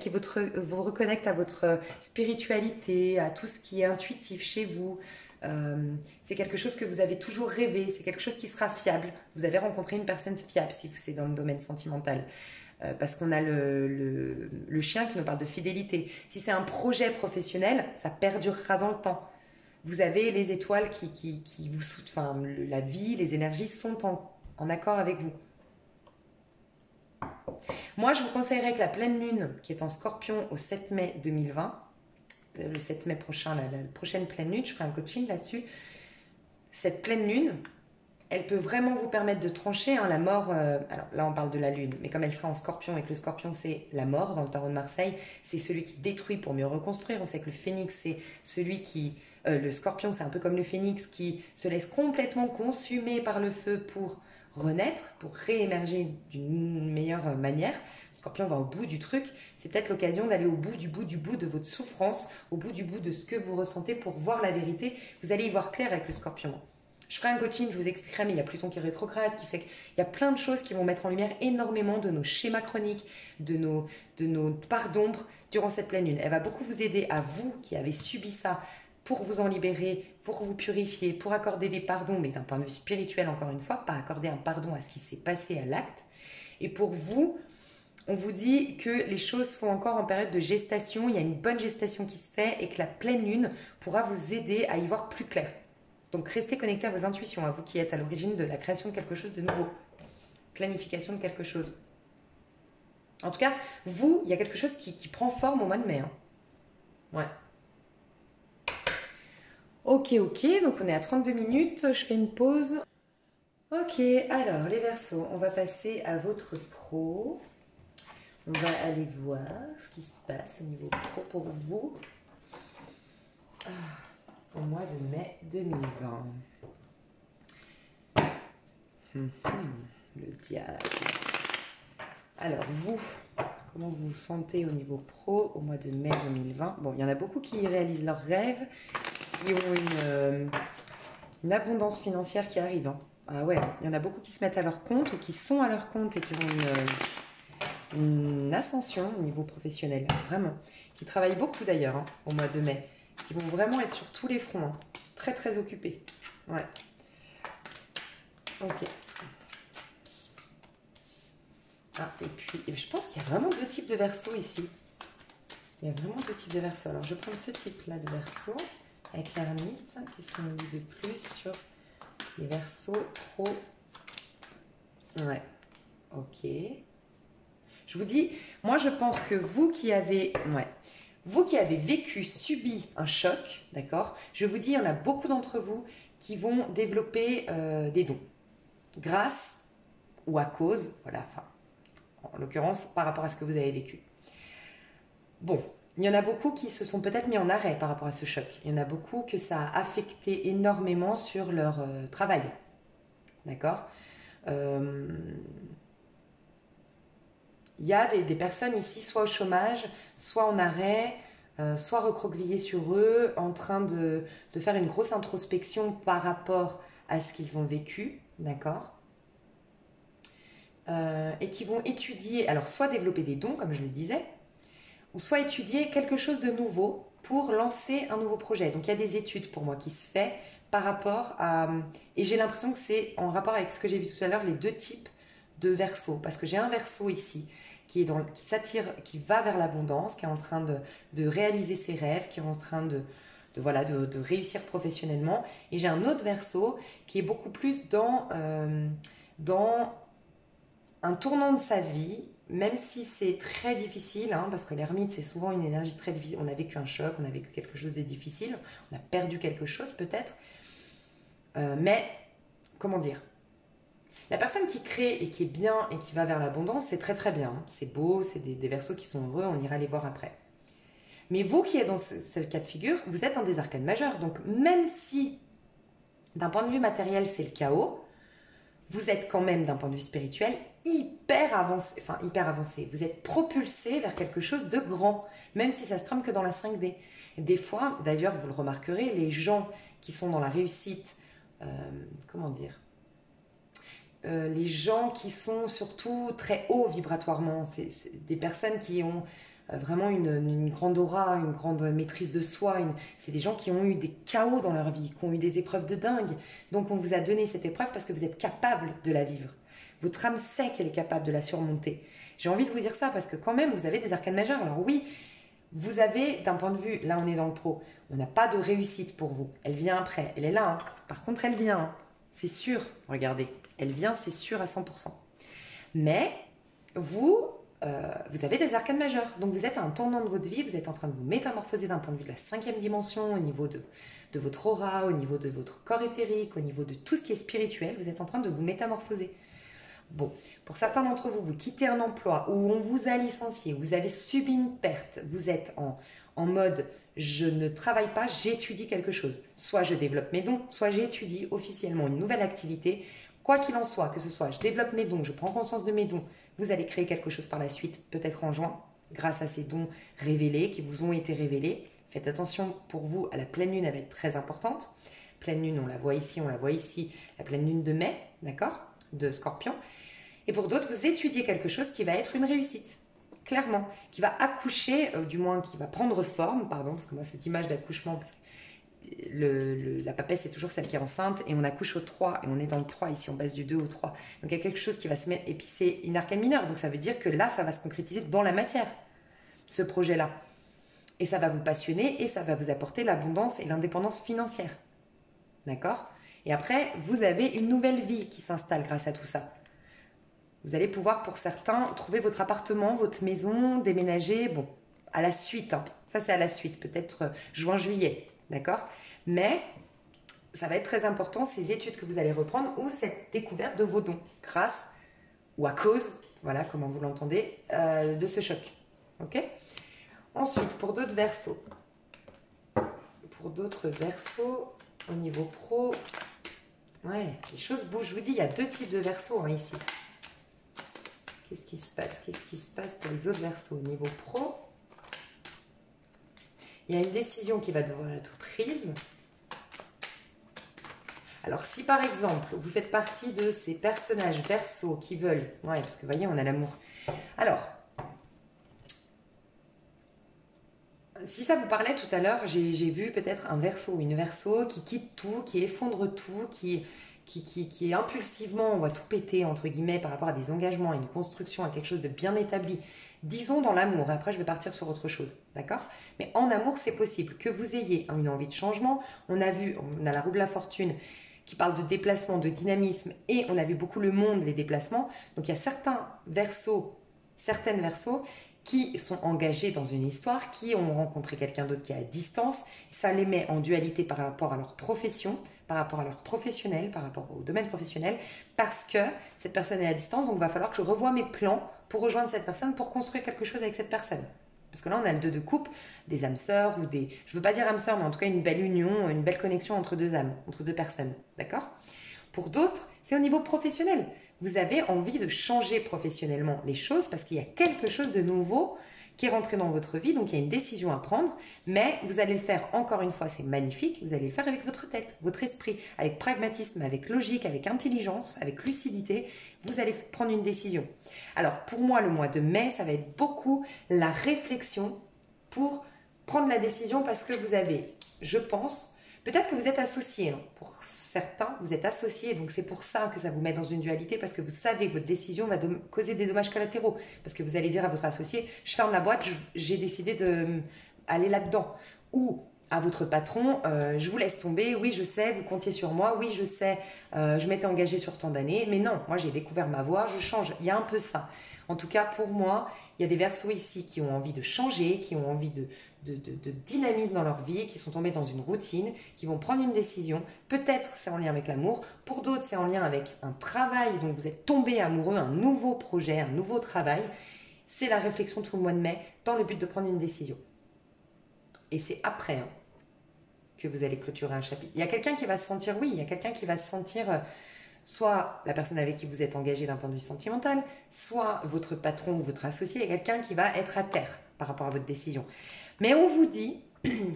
vous reconnecte à votre spiritualité, à tout ce qui est intuitif chez vous. C'est quelque chose que vous avez toujours rêvé, c'est quelque chose qui sera fiable. Vous avez rencontré une personne fiable si c'est dans le domaine sentimental. Parce qu'on a le chien qui nous parle de fidélité. Si c'est un projet professionnel, ça perdurera dans le temps. Vous avez les étoiles qui vous soutiennent, enfin, la vie, les énergies sont en accord avec vous. Moi, je vous conseillerais que la pleine lune, qui est en Scorpion au 7 mai 2020, le 7 mai prochain, la prochaine pleine lune, je ferai un coaching là-dessus. Cette pleine lune, elle peut vraiment vous permettre de trancher, hein, la mort. Alors là, on parle de la lune, mais comme elle sera en Scorpion et que le Scorpion, c'est la mort dans le tarot de Marseille, c'est celui qui détruit pour mieux reconstruire. On sait que le phénix, c'est celui qui... le Scorpion, c'est un peu comme le phénix qui se laisse complètement consumer par le feu pour renaître, pour réémerger d'une meilleure manière. Le Scorpion va au bout du truc. C'est peut-être l'occasion d'aller au bout de votre souffrance, au bout de ce que vous ressentez pour voir la vérité. Vous allez y voir clair avec le Scorpion. Je ferai un coaching, je vous expliquerai, mais il y a Pluton qui est rétrograde, qui fait qu'il y a plein de choses qui vont mettre en lumière énormément de nos schémas chroniques, de nos parts d'ombre durant cette pleine lune. Elle va beaucoup vous aider, à vous qui avez subi ça, pour vous en libérer, pour vous purifier, pour accorder des pardons, mais d'un point de vue spirituel encore une fois, pas accorder un pardon à ce qui s'est passé à l'acte. Et pour vous, on vous dit que les choses sont encore en période de gestation, il y a une bonne gestation qui se fait et que la pleine lune pourra vous aider à y voir plus clair. Donc restez connectés à vos intuitions, à vous qui êtes à l'origine de la création de quelque chose de nouveau, planification de quelque chose. En tout cas, vous, il y a quelque chose qui prend forme au mois de mai, hein. Ouais. Ok, donc on est à 32 minutes, je fais une pause. Ok, alors les Verseaux, on va passer à votre pro. On va aller voir ce qui se passe au niveau pro pour vous au mois de mai 2020. Le diable. Alors vous, comment vous vous sentez au niveau pro au mois de mai 2020? Bon, il y en a beaucoup qui réalisent leurs rêves, qui ont une abondance financière qui arrive, hein. Ah ouais, il y en a beaucoup qui se mettent à leur compte ou qui sont à leur compte et qui ont une ascension au niveau professionnel, vraiment. Qui travaillent beaucoup d'ailleurs, hein, au mois de mai. Qui vont vraiment être sur tous les fronts, hein. Très très occupés. Ouais. Ok. Ah, et puis, je pense qu'il y a vraiment deux types de Verseaux ici. Il y a vraiment deux types de Verseaux. Alors, je prends ce type-là de Verseau avec l'ermite. Qu'est-ce qu'on nous dit de plus sur les Verseaux pro? Ouais. Ok. Je vous dis, moi, je pense que vous qui avez... Ouais. Vous qui avez subi un choc, d'accord, je vous dis, il y en a beaucoup d'entre vous qui vont développer des dons. Grâce ou à cause, voilà, enfin, en l'occurrence, par rapport à ce que vous avez vécu. Bon, il y en a beaucoup qui se sont peut-être mis en arrêt par rapport à ce choc. Il y en a beaucoup que ça a affecté énormément sur leur travail. D'accord. Il y a des personnes ici, soit au chômage, soit en arrêt, soit recroquevillées sur eux, en train de faire une grosse introspection par rapport à ce qu'ils ont vécu, d'accord, et qui vont étudier, alors soit développer des dons, comme je le disais, ou soit étudier quelque chose de nouveau pour lancer un nouveau projet. Donc il y a des études pour moi qui se fait par rapport à... Et j'ai l'impression que c'est en rapport avec ce que j'ai vu tout à l'heure, les deux types de Verseau. Parce que j'ai un Verseau ici qui s'attire, qui va vers l'abondance, qui est en train de réaliser ses rêves, qui est en train de réussir professionnellement. Et j'ai un autre Verseau qui est beaucoup plus dans un tournant de sa vie, même si c'est très difficile, hein, parce que l'ermite, c'est souvent une énergie très difficile. On a vécu un choc, on a vécu quelque chose de difficile, on a perdu quelque chose peut-être. Mais, comment dire, la personne qui crée et qui est bien et qui va vers l'abondance, c'est très très bien. Hein. C'est beau, c'est des Verseaux qui sont heureux, on ira les voir après. Mais vous qui êtes dans ce cas de figure, vous êtes dans des arcanes majeures. Donc même si d'un point de vue matériel c'est le chaos, vous êtes quand même d'un point de vue spirituel hyper avancé, enfin hyper avancé. Vous êtes propulsé vers quelque chose de grand, même si ça se trame que dans la 5D. Des fois, d'ailleurs, vous le remarquerez, les gens qui sont dans la réussite, comment dire, les gens qui sont surtout très hauts vibratoirement, c'est des personnes qui ont vraiment une grande aura, une grande maîtrise de soi. C'est des gens qui ont eu des chaos dans leur vie, qui ont eu des épreuves de dingue. Donc on vous a donné cette épreuve parce que vous êtes capable de la vivre. Votre âme sait qu'elle est capable de la surmonter. J'ai envie de vous dire ça parce que quand même vous avez des arcanes majeures. Alors oui, vous avez d'un point de vue, là on est dans le pro, on n'a pas de réussite pour vous. Elle vient après, elle est là. Hein. Par contre elle vient, hein. C'est sûr, regardez. Elle vient, c'est sûr à 100%. Mais vous avez des arcanes majeures. Donc vous êtes à un tournant de votre vie, vous êtes en train de vous métamorphoser d'un point de vue de la 5e dimension, au niveau de votre aura, au niveau de votre corps éthérique, au niveau de tout ce qui est spirituel, vous êtes en train de vous métamorphoser. Bon, pour certains d'entre vous, vous quittez un emploi où on vous a licencié, vous avez subi une perte, vous êtes en mode je ne travaille pas, j'étudie quelque chose. Soit je développe mes dons, soit j'étudie officiellement une nouvelle activité. Quoi qu'il en soit, que ce soit je développe mes dons, je prends conscience de mes dons, vous allez créer quelque chose par la suite, peut-être en juin, grâce à ces dons révélés, qui vous ont été révélés. Faites attention pour vous, à la pleine lune, elle va être très importante. Pleine lune, on la voit ici, la pleine lune de mai, d'accord, de Scorpion. Et pour d'autres, vous étudiez quelque chose qui va être une réussite, clairement, qui va accoucher, du moins qui va prendre forme, pardon, parce que moi cette image d'accouchement, parce que la papesse c'est toujours celle qui est enceinte et on accouche au 3 et on est dans le 3 ici, on passe du 2 au 3. Donc il y a quelque chose qui va se mettre, et puis c'est une arcane mineure, donc ça veut dire que là ça va se concrétiser dans la matière, ce projet-là. Et ça va vous passionner et ça va vous apporter l'abondance et l'indépendance financière. D'accord ? Et après, vous avez une nouvelle vie qui s'installe grâce à tout ça. Vous allez pouvoir, pour certains, trouver votre appartement, votre maison, déménager, bon, à la suite. Hein. Ça, c'est à la suite, peut-être juin-juillet, d'accord ? Mais ça va être très important, ces études que vous allez reprendre ou cette découverte de vos dons, grâce ou à cause, voilà comment vous l'entendez, de ce choc. Ok ? Ensuite, pour d'autres Verseaux, au niveau pro, ouais, les choses bougent. Je vous dis, il y a 2 types de Verseaux hein, ici. Qu'est-ce qui se passe pour les autres Verseaux au niveau pro? Il y a une décision qui va devoir être prise. Alors, si par exemple, vous faites partie de ces personnages Verseaux qui veulent... Ouais, parce que vous voyez, on a l'amour. Alors, si ça vous parlait tout à l'heure, j'ai vu peut-être un Verseau ou une Verseau qui quitte tout, qui effondre tout, qui impulsivement, on va tout péter, entre guillemets, par rapport à des engagements, à une construction, à quelque chose de bien établi. Disons dans l'amour, après je vais partir sur autre chose, d'accord? Mais en amour, c'est possible que vous ayez une envie de changement. On a la roue de la fortune qui parle de déplacement, de dynamisme, et on a vu beaucoup le monde, les déplacements. Donc il y a certaines Verseaux qui sont engagés dans une histoire, qui ont rencontré quelqu'un d'autre qui est à distance. Ça les met en dualité par rapport à leur profession, par rapport à leur professionnel, par rapport au domaine professionnel, parce que cette personne est à distance, donc il va falloir que je revoie mes plans pour rejoindre cette personne, pour construire quelque chose avec cette personne. Parce que là, on a le 2 de coupe, des âmes sœurs, ou des... Je ne veux pas dire âmes sœurs, mais en tout cas une belle union, une belle connexion entre 2 âmes, entre 2 personnes. D'accord ? Pour d'autres, c'est au niveau professionnel. Vous avez envie de changer professionnellement les choses parce qu'il y a quelque chose de nouveau qui est rentré dans votre vie, donc il y a une décision à prendre, mais vous allez le faire, encore une fois, c'est magnifique, vous allez le faire avec votre tête, votre esprit, avec pragmatisme, avec logique, avec intelligence, avec lucidité, vous allez prendre une décision. Alors pour moi, le mois de mai, ça va être beaucoup la réflexion pour prendre la décision parce que vous avez, je pense, peut-être que vous êtes associé, hein, pour certains, vous êtes associés, donc c'est pour ça que ça vous met dans une dualité, parce que vous savez que votre décision va causer des dommages collatéraux, parce que vous allez dire à votre associé, je ferme la boîte, j'ai décidé d'aller là-dedans, ou à votre patron, je vous laisse tomber, oui je sais, vous comptiez sur moi, oui je sais, je m'étais engagée sur tant d'années, mais non, moi j'ai découvert ma voie, je change, il y a un peu ça. En tout cas pour moi, il y a des Verseaux ici qui ont envie de changer, qui ont envie de dynamisme dans leur vie, qui sont tombés dans une routine, qui vont prendre une décision. Peut-être c'est en lien avec l'amour, pour d'autres c'est en lien avec un travail dont vous êtes tombé amoureux, un nouveau projet, un nouveau travail. C'est la réflexion tout le mois de mai dans le but de prendre une décision. Et c'est après que vous allez clôturer un chapitre. Il y a quelqu'un qui va se sentir, oui, il y a quelqu'un qui va se sentir soit la personne avec qui vous êtes engagé d'un point de vue sentimental, soit votre patron ou votre associé, il y a quelqu'un qui va être à terre par rapport à votre décision. Mais on vous dit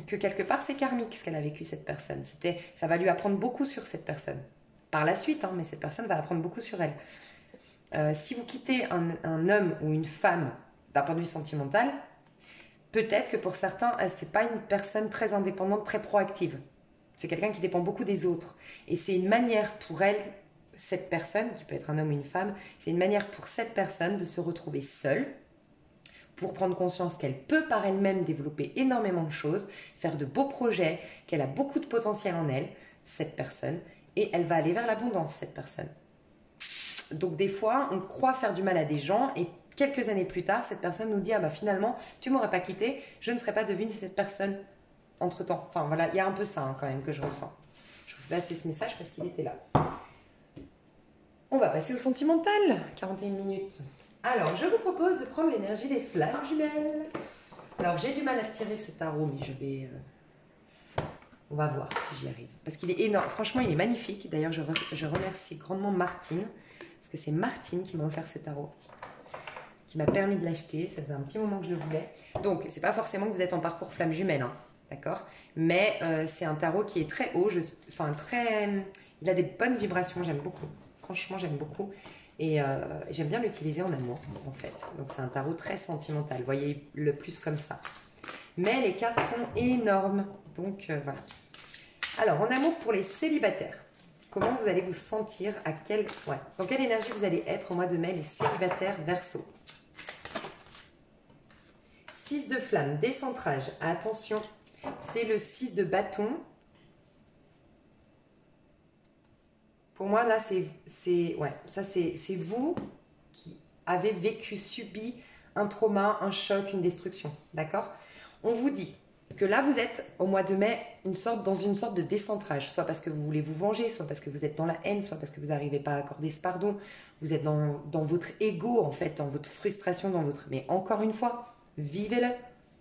que quelque part c'est karmique ce qu'elle a vécu cette personne. Ça va lui apprendre beaucoup sur cette personne. Par la suite, mais cette personne va apprendre beaucoup sur elle. Si vous quittez un homme ou une femme d'un point de vue sentimental, peut-être que pour certains, c'est pas une personne très indépendante, très proactive. C'est quelqu'un qui dépend beaucoup des autres. Et c'est une manière pour elle, cette personne, qui peut être un homme ou une femme, c'est une manière pour cette personne de se retrouver seule, pour prendre conscience qu'elle peut par elle-même développer énormément de choses, faire de beaux projets, qu'elle a beaucoup de potentiel en elle, cette personne, et elle va aller vers l'abondance, cette personne. Donc des fois, on croit faire du mal à des gens, et quelques années plus tard, cette personne nous dit « Ah bah finalement, tu m'aurais pas quitté, je ne serais pas devenue cette personne entre-temps. » Enfin voilà, il y a un peu ça quand même que je ressens. Je vous fais passer ce message parce qu'il était là. On va passer au sentimental, 41 minutes. Alors, je vous propose de prendre l'énergie des flammes jumelles. Alors, j'ai du mal à tirer ce tarot, mais je vais... on va voir si j'y arrive. Parce qu'il est énorme. Franchement, il est magnifique. D'ailleurs, je remercie grandement Martine. Parce que c'est Martine qui m'a offert ce tarot. Qui m'a permis de l'acheter. Ça faisait un petit moment que je le voulais. Donc, c'est pas forcément que vous êtes en parcours flamme jumelle. D'accord ? Mais c'est un tarot qui est très haut. Il a des bonnes vibrations. J'aime beaucoup. Franchement, j'aime beaucoup. Et j'aime bien l'utiliser en amour, en fait. Donc, c'est un tarot très sentimental. Voyez-le plus comme ça. Mais les cartes sont énormes. Donc, voilà. Alors, en amour pour les célibataires, comment vous allez vous sentir dans quelle énergie vous allez être au mois de mai, les célibataires Verseau. 6 de flamme, décentrage. Attention, c'est le 6 de bâton. Pour moi, là, c'est vous qui avez subi un trauma, un choc, une destruction. D'accord ? On vous dit que là, vous êtes au mois de mai dans une sorte de décentrage. Soit parce que vous voulez vous venger, soit parce que vous êtes dans la haine, soit parce que vous n'arrivez pas à accorder ce pardon. Vous êtes dans votre ego, en fait, dans votre frustration, Mais encore une fois, vivez-le.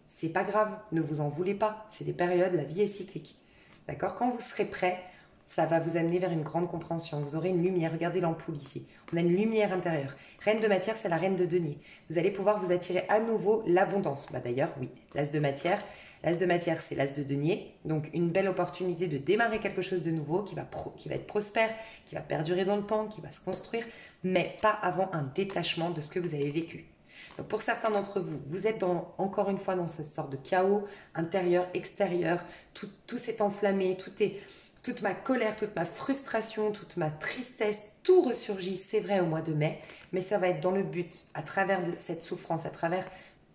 C'est pas grave, ne vous en voulez pas. C'est des périodes, la vie est cyclique. D'accord ? Quand vous serez prêt, ça va vous amener vers une grande compréhension. Vous aurez une lumière. Regardez l'ampoule ici. On a une lumière intérieure. Reine de matière, c'est la reine de denier. Vous allez pouvoir vous attirer à nouveau l'abondance. D'ailleurs, oui, l'as de matière. L'as de matière, c'est l'as de denier. Donc, une belle opportunité de démarrer quelque chose de nouveau qui va être prospère, qui va perdurer dans le temps, qui va se construire, mais pas avant un détachement de ce que vous avez vécu. Donc, pour certains d'entre vous, vous êtes encore une fois dans cette sorte de chaos intérieur, extérieur. Tout s'est enflammé, toute ma colère, toute ma frustration, toute ma tristesse, tout ressurgit, c'est vrai, au mois de mai, mais ça va être dans le but, à travers cette souffrance, à travers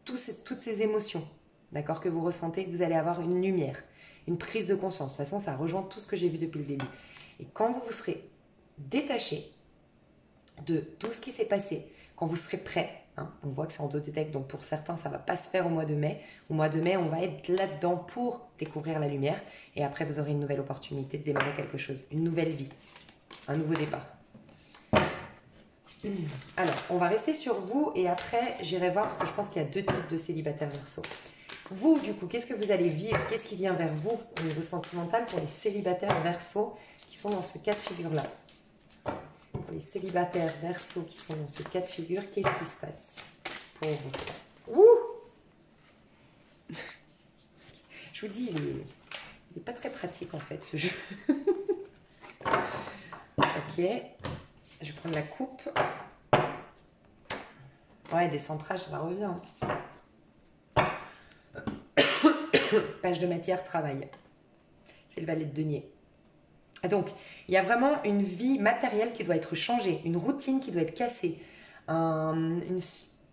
toutes ces émotions, d'accord, que vous ressentez, que vous allez avoir une lumière, une prise de conscience. De toute façon, ça rejoint tout ce que j'ai vu depuis le début. Et quand vous serez détaché de tout ce qui s'est passé, quand vous serez prêt, on voit que c'est en autodétecte, donc pour certains, ça ne va pas se faire au mois de mai. Au mois de mai, on va être là-dedans pour découvrir la lumière. Et après, vous aurez une nouvelle opportunité de démarrer quelque chose, une nouvelle vie, un nouveau départ. Alors, on va rester sur vous et après, j'irai voir parce que je pense qu'il y a 2 types de célibataires Verseau. Vous, du coup, qu'est-ce que vous allez vivre? Qu'est-ce qui vient vers vous au niveau sentimental pour les célibataires Verseau qui sont dans ce cas de figure-là? Pour les célibataires Verseau qui sont dans ce cas de figure, qu'est-ce qui se passe pour vous? Ouh! Je vous dis, il n'est pas très pratique en fait ce jeu. Ok, je vais prendre la coupe. Ouais, des centrages, ça revient. Page de matière, travail. C'est le valet de denier. Donc, il y a vraiment une vie matérielle qui doit être changée, une routine qui doit être cassée, une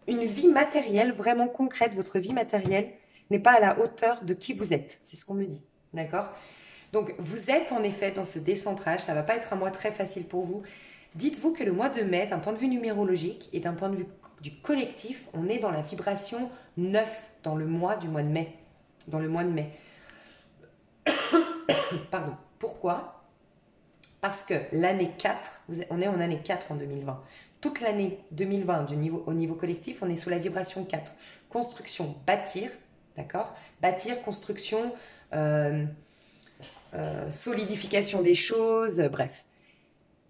vie matérielle vraiment concrète. Votre vie matérielle n'est pas à la hauteur de qui vous êtes. C'est ce qu'on me dit. D'accord? Donc, vous êtes en effet dans ce décentrage. Ça ne va pas être un mois très facile pour vous. Dites-vous que le mois de mai, d'un point de vue numérologique et d'un point de vue du collectif, on est dans la vibration 9 dans le mois du mois de mai. dans le mois de mai. Pardon. Pourquoi? Parce que l'année 4, on est en année 4 en 2020. Toute l'année 2020 au niveau collectif, on est sous la vibration 4. Construction, bâtir, d'accord? Bâtir, construction, solidification des choses, bref.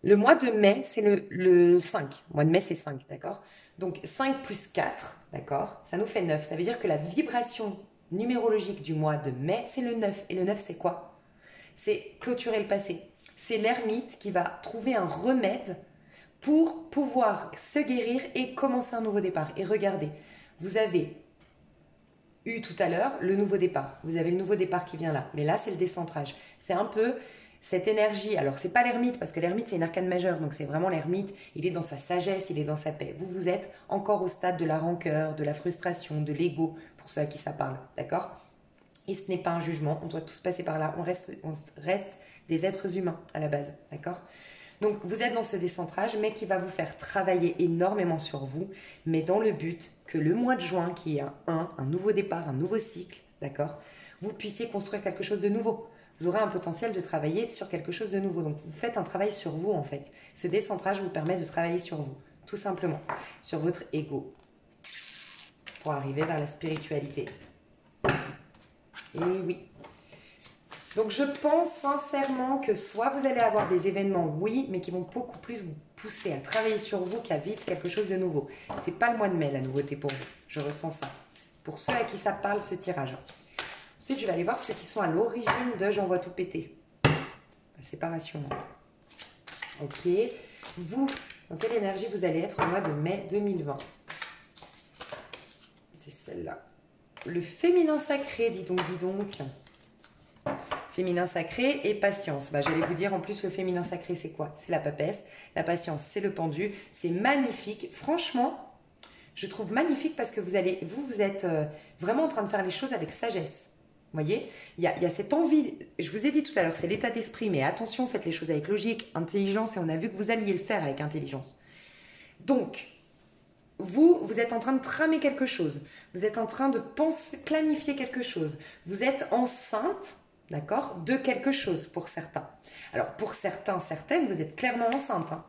Le mois de mai, c'est le 5. Le mois de mai, c'est 5, d'accord? Donc 5 plus 4, d'accord? Ça nous fait 9. Ça veut dire que la vibration numérologique du mois de mai, c'est le 9. Et le 9, c'est quoi? C'est clôturer le passé. C'est l'ermite qui va trouver un remède pour pouvoir se guérir et commencer un nouveau départ. Et regardez, vous avez eu tout à l'heure le nouveau départ. Vous avez le nouveau départ qui vient là. Mais là, c'est le décentrage. C'est un peu cette énergie. Alors, c'est pas l'ermite, parce que l'ermite, c'est une arcane majeure. Donc, c'est vraiment l'ermite. Il est dans sa sagesse, il est dans sa paix. Vous, vous êtes encore au stade de la rancœur, de la frustration, de l'ego, pour ceux à qui ça parle. D'accord? Et ce n'est pas un jugement. On doit tous passer par là. On reste des êtres humains à la base. D'accord? Donc, vous êtes dans ce décentrage, mais qui va vous faire travailler énormément sur vous, mais dans le but que le mois de juin, qui est un nouveau départ, un nouveau cycle, d'accord, vous puissiez construire quelque chose de nouveau. Vous aurez un potentiel de travailler sur quelque chose de nouveau. Donc, vous faites un travail sur vous, en fait. Ce décentrage vous permet de travailler sur vous, tout simplement, sur votre ego, pour arriver vers la spiritualité. Et oui. Donc je pense sincèrement que soit vous allez avoir des événements, oui, mais qui vont beaucoup plus vous pousser à travailler sur vous qu'à vivre quelque chose de nouveau. C'est pas le mois de mai la nouveauté pour vous, je ressens ça. Pour ceux à qui ça parle ce tirage. Ensuite je vais aller voir ceux qui sont à l'origine de J'envoie tout péter. La séparation. Ok. Vous, dans quelle énergie vous allez être au mois de mai 2020? C'est celle-là. Le féminin sacré, dis donc, dis donc. Féminin sacré et patience. Bah, j'allais vous dire en plus le féminin sacré c'est quoi? C'est la papesse. La patience c'est le pendu. C'est magnifique. Franchement, je trouve magnifique parce que vous êtes vraiment en train de faire les choses avec sagesse. Vous voyez, il y a cette envie, je vous ai dit tout à l'heure, c'est l'état d'esprit, mais attention, faites les choses avec logique, intelligence, et on a vu que vous alliez le faire avec intelligence. Donc, vous êtes en train de tramer quelque chose, vous êtes en train de planifier quelque chose, vous êtes enceinte, d'accord, de quelque chose pour certains. Alors, pour certains, certaines, vous êtes clairement enceinte. Hein.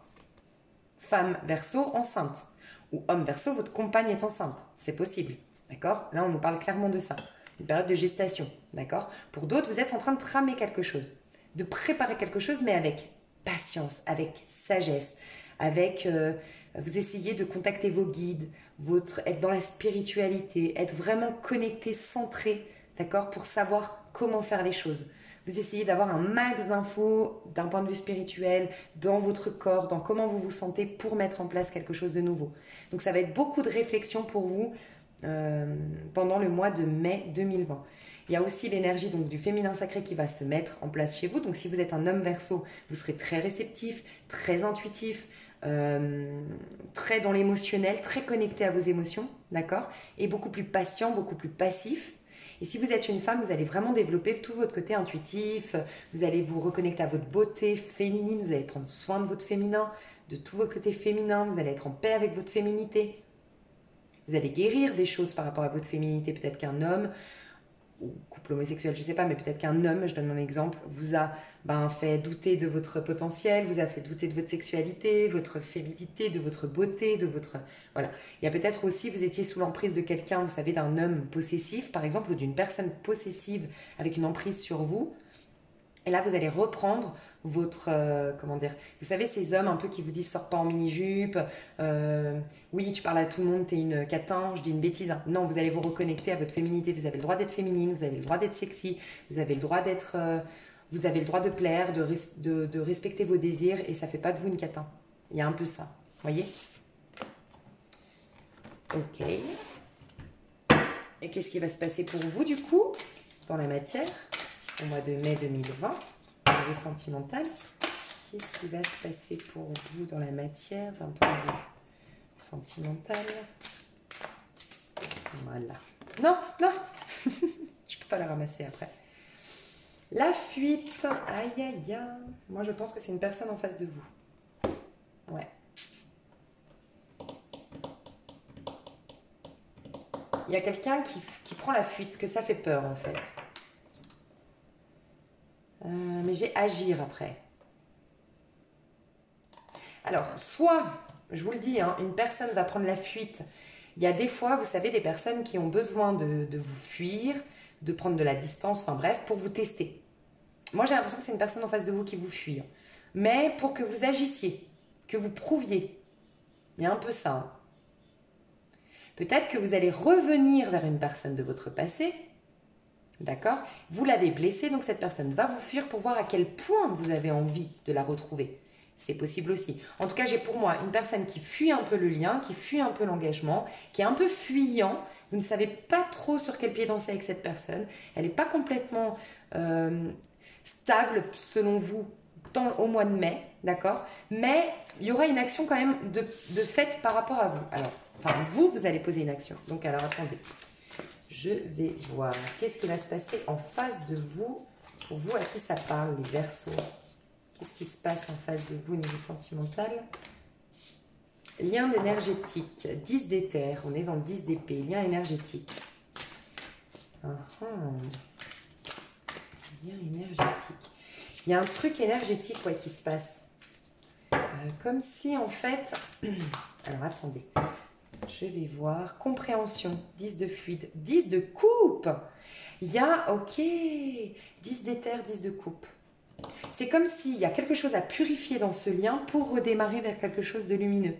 Femme verso, enceinte. Ou homme verso, votre compagne est enceinte. C'est possible, d'accord? Là, on nous parle clairement de ça. Une période de gestation, d'accord? Pour d'autres, vous êtes en train de tramer quelque chose, de préparer quelque chose, mais avec patience, avec sagesse, avec... vous essayez de contacter vos guides, être dans la spiritualité, être vraiment connecté, centré, d'accord? Pour savoir comment faire les choses. Vous essayez d'avoir un max d'infos d'un point de vue spirituel, dans votre corps, dans comment vous vous sentez pour mettre en place quelque chose de nouveau. Donc ça va être beaucoup de réflexion pour vous pendant le mois de mai 2020. Il y a aussi l'énergie donc du féminin sacré qui va se mettre en place chez vous. Donc si vous êtes un homme verso, vous serez très réceptif, très intuitif, très dans l'émotionnel, très connecté à vos émotions, d'accord? Et beaucoup plus patient, beaucoup plus passif. Et si vous êtes une femme, vous allez vraiment développer tout votre côté intuitif, vous allez vous reconnecter à votre beauté féminine, vous allez prendre soin de votre féminin, de tout votre côté féminin, vous allez être en paix avec votre féminité. Vous allez guérir des choses par rapport à votre féminité. Peut-être qu'un homme, ou couple homosexuel, je ne sais pas, mais peut-être qu'un homme, je donne un exemple, vous a fait douter de votre potentiel, vous a fait douter de votre sexualité, votre féminité, de votre beauté, de votre... Voilà. Il y a peut-être aussi, vous étiez sous l'emprise de quelqu'un, vous savez, d'un homme possessif, par exemple, ou d'une personne possessive avec une emprise sur vous. Et là, vous allez reprendre votre... comment dire? Vous savez, ces hommes un peu qui vous disent « sors pas en mini-jupe oui, tu parles à tout le monde, t'es une catin, je dis une bêtise. Hein. » Non, vous allez vous reconnecter à votre féminité. Vous avez le droit d'être féminine, vous avez le droit d'être sexy, vous avez le droit d'être... vous avez le droit de plaire, de respecter vos désirs et ça fait pas de vous une catin. Il y a un peu ça. Voyez? Ok. Et qu'est-ce qui va se passer pour vous du coup dans la matière au mois de mai 2020, au niveau sentimental? Qu'est-ce qui va se passer pour vous dans la matière d'un point de vue sentimental? Voilà. Non, non je peux pas la ramasser après. La fuite. Aïe, aïe, aïe. Moi, je pense que c'est une personne en face de vous. Ouais. il y a quelqu'un qui prend la fuite, que ça fait peur en fait. Mais j'ai agir après. Alors, soit, je vous le dis, hein, une personne va prendre la fuite. Il y a des fois, vous savez, des personnes qui ont besoin de vous fuir, de prendre de la distance, enfin bref, pour vous tester. Moi, j'ai l'impression que c'est une personne en face de vous qui vous fuit. Mais pour que vous agissiez, que vous prouviez. Il y a un peu ça. Hein. Peut-être que vous allez revenir vers une personne de votre passé. D'accord? Vous l'avez blessée, donc cette personne va vous fuir pour voir à quel point vous avez envie de la retrouver. C'est possible aussi. En tout cas, j'ai pour moi une personne qui fuit un peu le lien, qui fuit un peu l'engagement, qui est un peu fuyant. Vous ne savez pas trop sur quel pied danser avec cette personne. Elle n'est pas complètement stable selon vous au mois de mai, d'accord? Mais il y aura une action quand même de fait par rapport à vous. Alors, enfin, vous allez poser une action. Donc, alors, attendez. Je vais voir. Qu'est-ce qui va se passer en face de vous? Pour vous, à qui ça parle, les Verseaux? Qu'est-ce qui se passe en face de vous au niveau sentimental? Lien énergétique. 10 d'éther. On est dans le 10 d'épée. Lien énergétique. Lien énergétique. Il y a un truc énergétique ouais, qui se passe. Comme si en fait... Alors attendez. Je vais voir. Compréhension. 10 de fluide. 10 de coupe. Il y a... Ok. 10 d'éther, 10 de coupe. C'est comme s'il y a quelque chose à purifier dans ce lien pour redémarrer vers quelque chose de lumineux.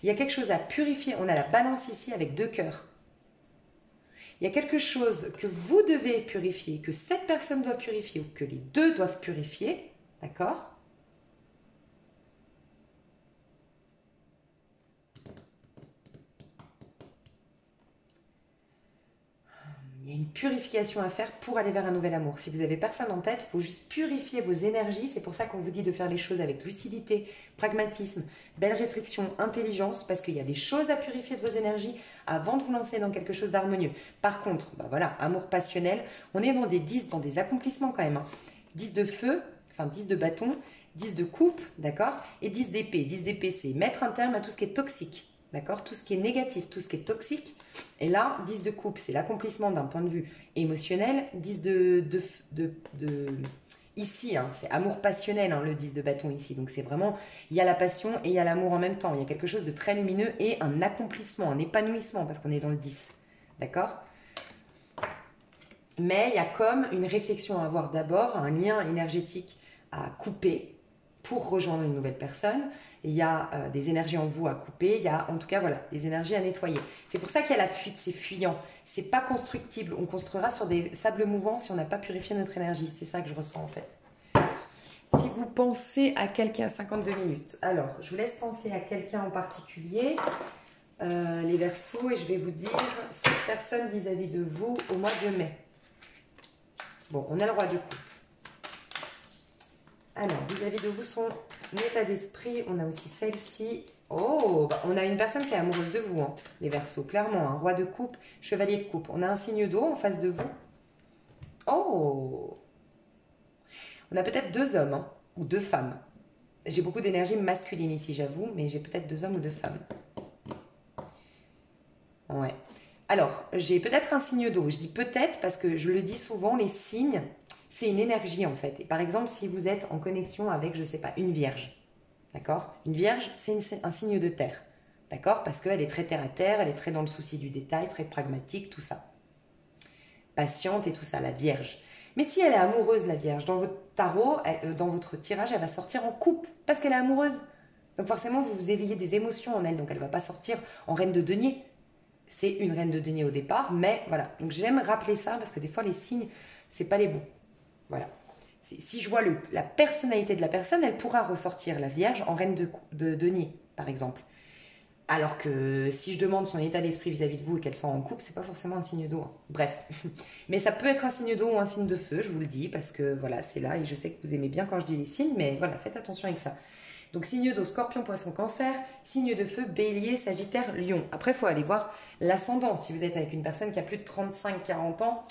Il y a quelque chose à purifier. On a la balance ici avec 2 cœurs. Il y a quelque chose que vous devez purifier, que cette personne doit purifier ou que les deux doivent purifier. D'accord ? Il y a une purification à faire pour aller vers un nouvel amour. Si vous n'avez personne en tête, il faut juste purifier vos énergies. C'est pour ça qu'on vous dit de faire les choses avec lucidité, pragmatisme, belle réflexion, intelligence, parce qu'il y a des choses à purifier de vos énergies avant de vous lancer dans quelque chose d'harmonieux. Par contre, bah voilà, amour passionnel, on est dans des 10, dans des accomplissements quand même. Hein. 10 de feu, enfin 10 de bâton, 10 de coupe, d'accord ? Et 10 d'épée. 10 d'épée, c'est mettre un terme à tout ce qui est toxique. D'accord? Tout ce qui est négatif, tout ce qui est toxique. Et là, 10 de coupe, c'est l'accomplissement d'un point de vue émotionnel. 10 ici, hein, c'est amour passionnel, hein, le 10 de bâton ici. Donc c'est vraiment, il y a la passion et il y a l'amour en même temps. Il y a quelque chose de très lumineux et un accomplissement, un épanouissement, parce qu'on est dans le 10. D'accord? Mais il y a comme une réflexion à avoir d'abord, un lien énergétique à couper pour rejoindre une nouvelle personne. Il y a des énergies en vous à couper, il y a en tout cas voilà, des énergies à nettoyer. C'est pour ça qu'il y a la fuite, c'est fuyant, c'est pas constructible. On construira sur des sables mouvants si on n'a pas purifié notre énergie. C'est ça que je ressens en fait. Si vous pensez à quelqu'un, 52 minutes. Alors, je vous laisse penser à quelqu'un en particulier, les Verseaux, et je vais vous dire cette personne vis-à-vis de vous au mois de mai. Bon, on a le roi de coupe. Alors, vis-à-vis de vous, son état d'esprit, on a aussi celle-ci. Oh, bah, on a une personne qui est amoureuse de vous, hein, les Verseaux, clairement. Hein, roi de coupe, chevalier de coupe. On a un signe d'eau en face de vous. Oh! On a peut-être 2 hommes, hein, ou 2 femmes. J'ai beaucoup d'énergie masculine ici, j'avoue, mais j'ai peut-être 2 hommes ou 2 femmes. Ouais. Alors, j'ai peut-être un signe d'eau. Je dis peut-être parce que je le dis souvent, les signes... C'est une énergie en fait. Et par exemple, si vous êtes en connexion avec, je ne sais pas, une vierge, d'accord ? Une vierge, c'est un signe de terre, d'accord ? Parce qu'elle est très terre à terre, elle est très dans le souci du détail, très pragmatique, tout ça. Patiente et tout ça, la vierge. Mais si elle est amoureuse, la vierge, dans votre tarot, dans votre tirage, elle va sortir en coupe parce qu'elle est amoureuse. Donc forcément, vous vous éveillez des émotions en elle, donc elle ne va pas sortir en reine de denier. C'est une reine de denier au départ, mais voilà. Donc j'aime rappeler ça parce que des fois, les signes, c'est pas les bons. Voilà. Si je vois la personnalité de la personne, elle pourra ressortir la Vierge en reine de denier, par exemple. Alors que si je demande son état d'esprit vis-à-vis de vous et qu'elle soit en couple, c'est pas forcément un signe d'eau. Hein. Bref. Mais ça peut être un signe d'eau ou un signe de feu, je vous le dis, parce que voilà, c'est là et je sais que vous aimez bien quand je dis les signes, mais voilà, faites attention avec ça. Donc signe d'eau, Scorpion, Poisson, Cancer, signe de feu, Bélier, Sagittaire, Lion. Après, il faut aller voir l'ascendant. Si vous êtes avec une personne qui a plus de 35-40 ans,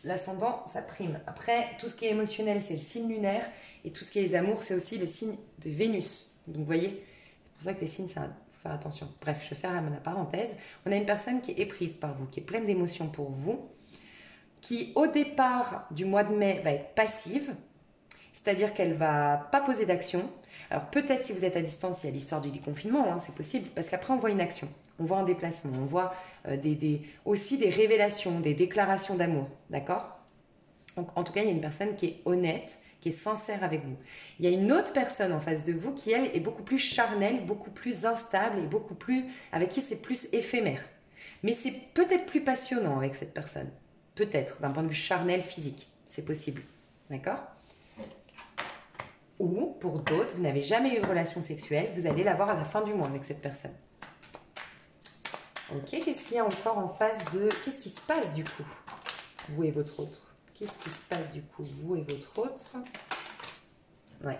l'ascendant, ça prime. Après, tout ce qui est émotionnel, c'est le signe lunaire. Et tout ce qui est les amours, c'est aussi le signe de Vénus. Donc, vous voyez, c'est pour ça que les signes, faire attention. Bref, je ferme la parenthèse. On a une personne qui est éprise par vous, qui est pleine d'émotions pour vous, qui au départ du mois de mai va être passive, c'est-à-dire qu'elle va pas poser d'action. Alors peut-être si vous êtes à distance, il y a l'histoire du déconfinement, hein, c'est possible, parce qu'après on voit une action, on voit un déplacement, on voit aussi des révélations, des déclarations d'amour, d'accord? Donc en tout cas, il y a une personne qui est honnête, qui est sincère avec vous. Il y a une autre personne en face de vous qui, elle, est beaucoup plus charnelle, beaucoup plus instable et avec qui c'est plus éphémère. Mais c'est peut-être plus passionnant avec cette personne. Peut-être, d'un point de vue charnel, physique. C'est possible. D'accord? Ou, pour d'autres, vous n'avez jamais eu de relation sexuelle, vous allez l'avoir à la fin du mois avec cette personne. Ok, qu'est-ce qu'il y a encore en face de... Qu'est-ce qui se passe du coup, vous et votre autre? Qu'est-ce qui se passe du coup, vous et votre autre? Ouais.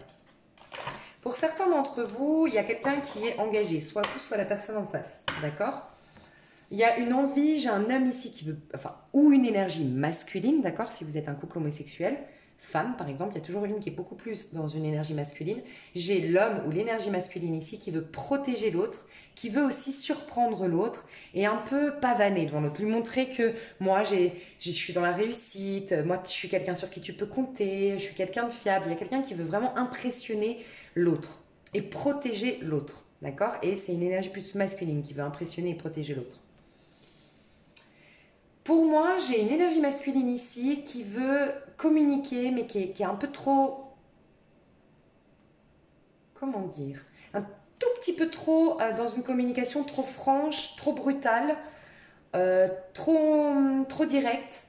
Pour certains d'entre vous, il y a quelqu'un qui est engagé, soit vous, soit la personne en face. D'accord? Il y a une envie, j'ai un homme ici qui veut... Enfin, ou une énergie masculine, d'accord? Si vous êtes un couple homosexuel, femme par exemple, il y a toujours une qui est beaucoup plus dans une énergie masculine. J'ai l'homme ou l'énergie masculine ici qui veut protéger l'autre, qui veut aussi surprendre l'autre et un peu pavaner devant l'autre, lui montrer que moi je suis dans la réussite, moi je suis quelqu'un sur qui tu peux compter, je suis quelqu'un de fiable. Il y a quelqu'un qui veut vraiment impressionner l'autre et protéger l'autre, d'accord? Et c'est une énergie plus masculine qui veut impressionner et protéger l'autre. Pour moi, j'ai une énergie masculine ici qui veut communiquer, mais qui est un peu trop... Comment dire? Un tout petit peu trop dans une communication trop franche, trop brutale, trop directe,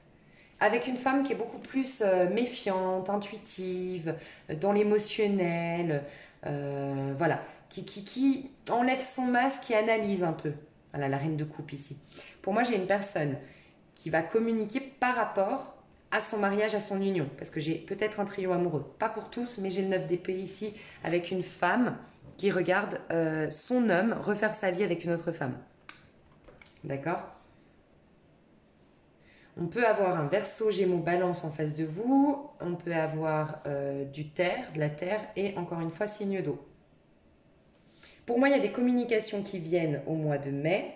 avec une femme qui est beaucoup plus méfiante, intuitive, dans l'émotionnel, voilà, qui enlève son masque, qui analyse un peu. Voilà, la reine de coupe ici. Pour moi, j'ai une personne qui va communiquer par rapport à son mariage, à son union. Parce que j'ai peut-être un trio amoureux. Pas pour tous, mais j'ai le 9 d'épée ici avec une femme qui regarde son homme refaire sa vie avec une autre femme. D'accord? On peut avoir un Verseau, Gémeaux, Balance en face de vous. On peut avoir du terre, de la terre et encore une fois signe d'eau. Pour moi, il y a des communications qui viennent au mois de mai.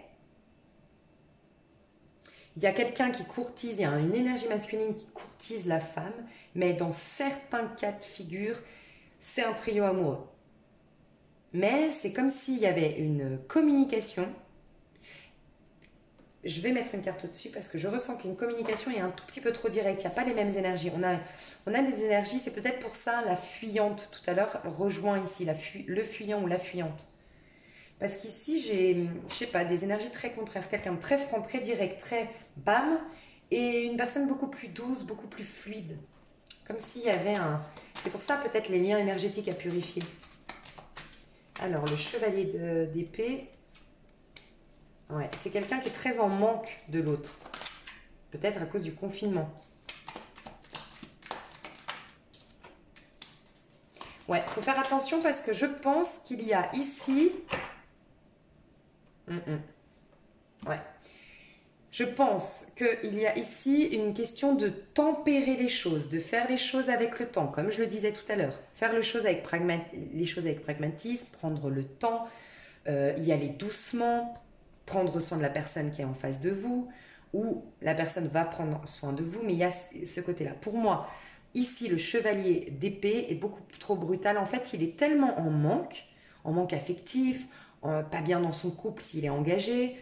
Il y a quelqu'un qui courtise, il y a une énergie masculine qui courtise la femme, mais dans certains cas de figure, c'est un trio amoureux. Mais c'est comme s'il y avait une communication. Je vais mettre une carte au-dessus parce que je ressens qu'une communication est un tout petit peu trop directe. Il n'y a pas les mêmes énergies. On a des énergies, c'est peut-être pour ça la fuyante tout à l'heure rejoint ici, le fuyant ou la fuyante. Parce qu'ici, j'ai, je sais pas, des énergies très contraires. Quelqu'un de très franc, très direct, très bam. Et une personne beaucoup plus douce, beaucoup plus fluide. Comme s'il y avait un... C'est pour ça peut-être les liens énergétiques à purifier. Alors, le chevalier d'épée. Ouais, c'est quelqu'un qui est très en manque de l'autre. Peut-être à cause du confinement. Ouais, il faut faire attention parce que je pense qu'il y a ici... Ouais. Je pense qu'il y a ici une question de tempérer les choses, de faire les choses avec le temps, comme je le disais tout à l'heure. Faire les choses avec pragmatisme, prendre le temps, y aller doucement, prendre soin de la personne qui est en face de vous, ou la personne va prendre soin de vous, mais il y a ce côté-là. Pour moi, ici, le chevalier d'épée est beaucoup trop brutal. En fait, il est tellement en manque affectif, pas bien dans son couple s'il est engagé.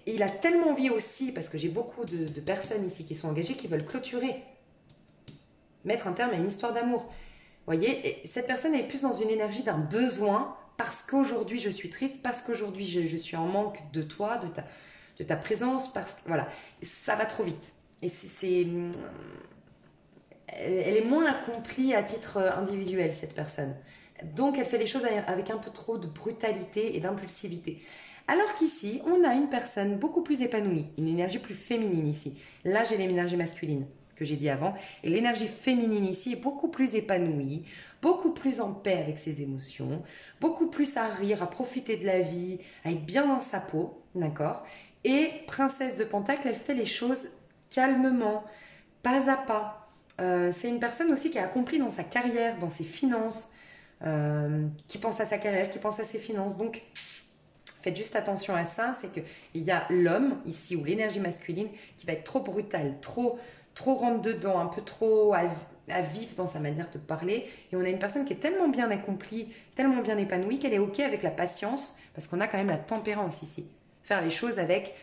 Il a tellement envie aussi, parce que j'ai beaucoup de personnes ici qui sont engagées, qui veulent clôturer, mettre un terme à une histoire d'amour. Vous voyez, et cette personne est plus dans une énergie d'un besoin, parce qu'aujourd'hui je suis triste, parce qu'aujourd'hui je suis en manque de toi, de ta présence, parce que voilà, ça va trop vite. Et elle est moins accomplie à titre individuel, cette personne. Donc elle fait les choses avec un peu trop de brutalité et d'impulsivité. Alors qu'ici, on a une personne beaucoup plus épanouie, une énergie plus féminine ici. Là, j'ai l'énergie masculine que j'ai dit avant. Et l'énergie féminine ici est beaucoup plus épanouie, beaucoup plus en paix avec ses émotions, beaucoup plus à rire, à profiter de la vie, à être bien dans sa peau, d'accord? Et princesse de Pentacle, elle fait les choses calmement, pas à pas. C'est une personne aussi qui a accompli dans sa carrière, dans ses finances, qui pense à sa carrière, qui pense à ses finances. Donc, faites juste attention à ça, c'est qu'il y a l'homme ici, ou l'énergie masculine, qui va être trop brutal, trop rentre dedans, un peu trop à vif dans sa manière de parler. Et on a une personne qui est tellement bien accomplie, tellement bien épanouie, qu'elle est OK avec la patience, parce qu'on a quand même la tempérance ici. Faire les choses avec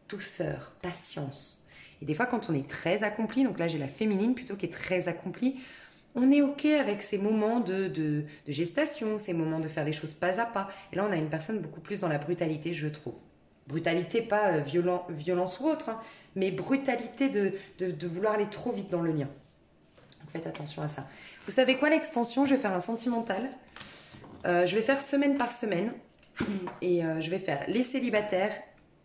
douceur, patience. Et des fois, quand on est très accompli, donc là j'ai la féminine plutôt qui est très accomplie, on est OK avec ces moments de gestation, ces moments de faire les choses pas à pas. Et là, on a une personne beaucoup plus dans la brutalité, je trouve. Brutalité, pas violence ou autre, hein, mais brutalité de vouloir aller trop vite dans le lien. Donc faites attention à ça. Vous savez quoi, l'extension? Je vais faire un sentimental. Je vais faire semaine par semaine. Et je vais faire les célibataires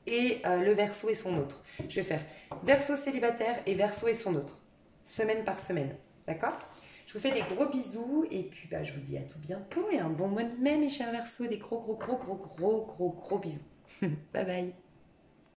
et le verso et son autre. Je vais faire verso célibataire et verso et son autre. Semaine par semaine. D'accord? Je vous fais des gros bisous et puis bah, je vous dis à tout bientôt et un bon mois de mai mes chers versos. Des gros bisous. Bye bye.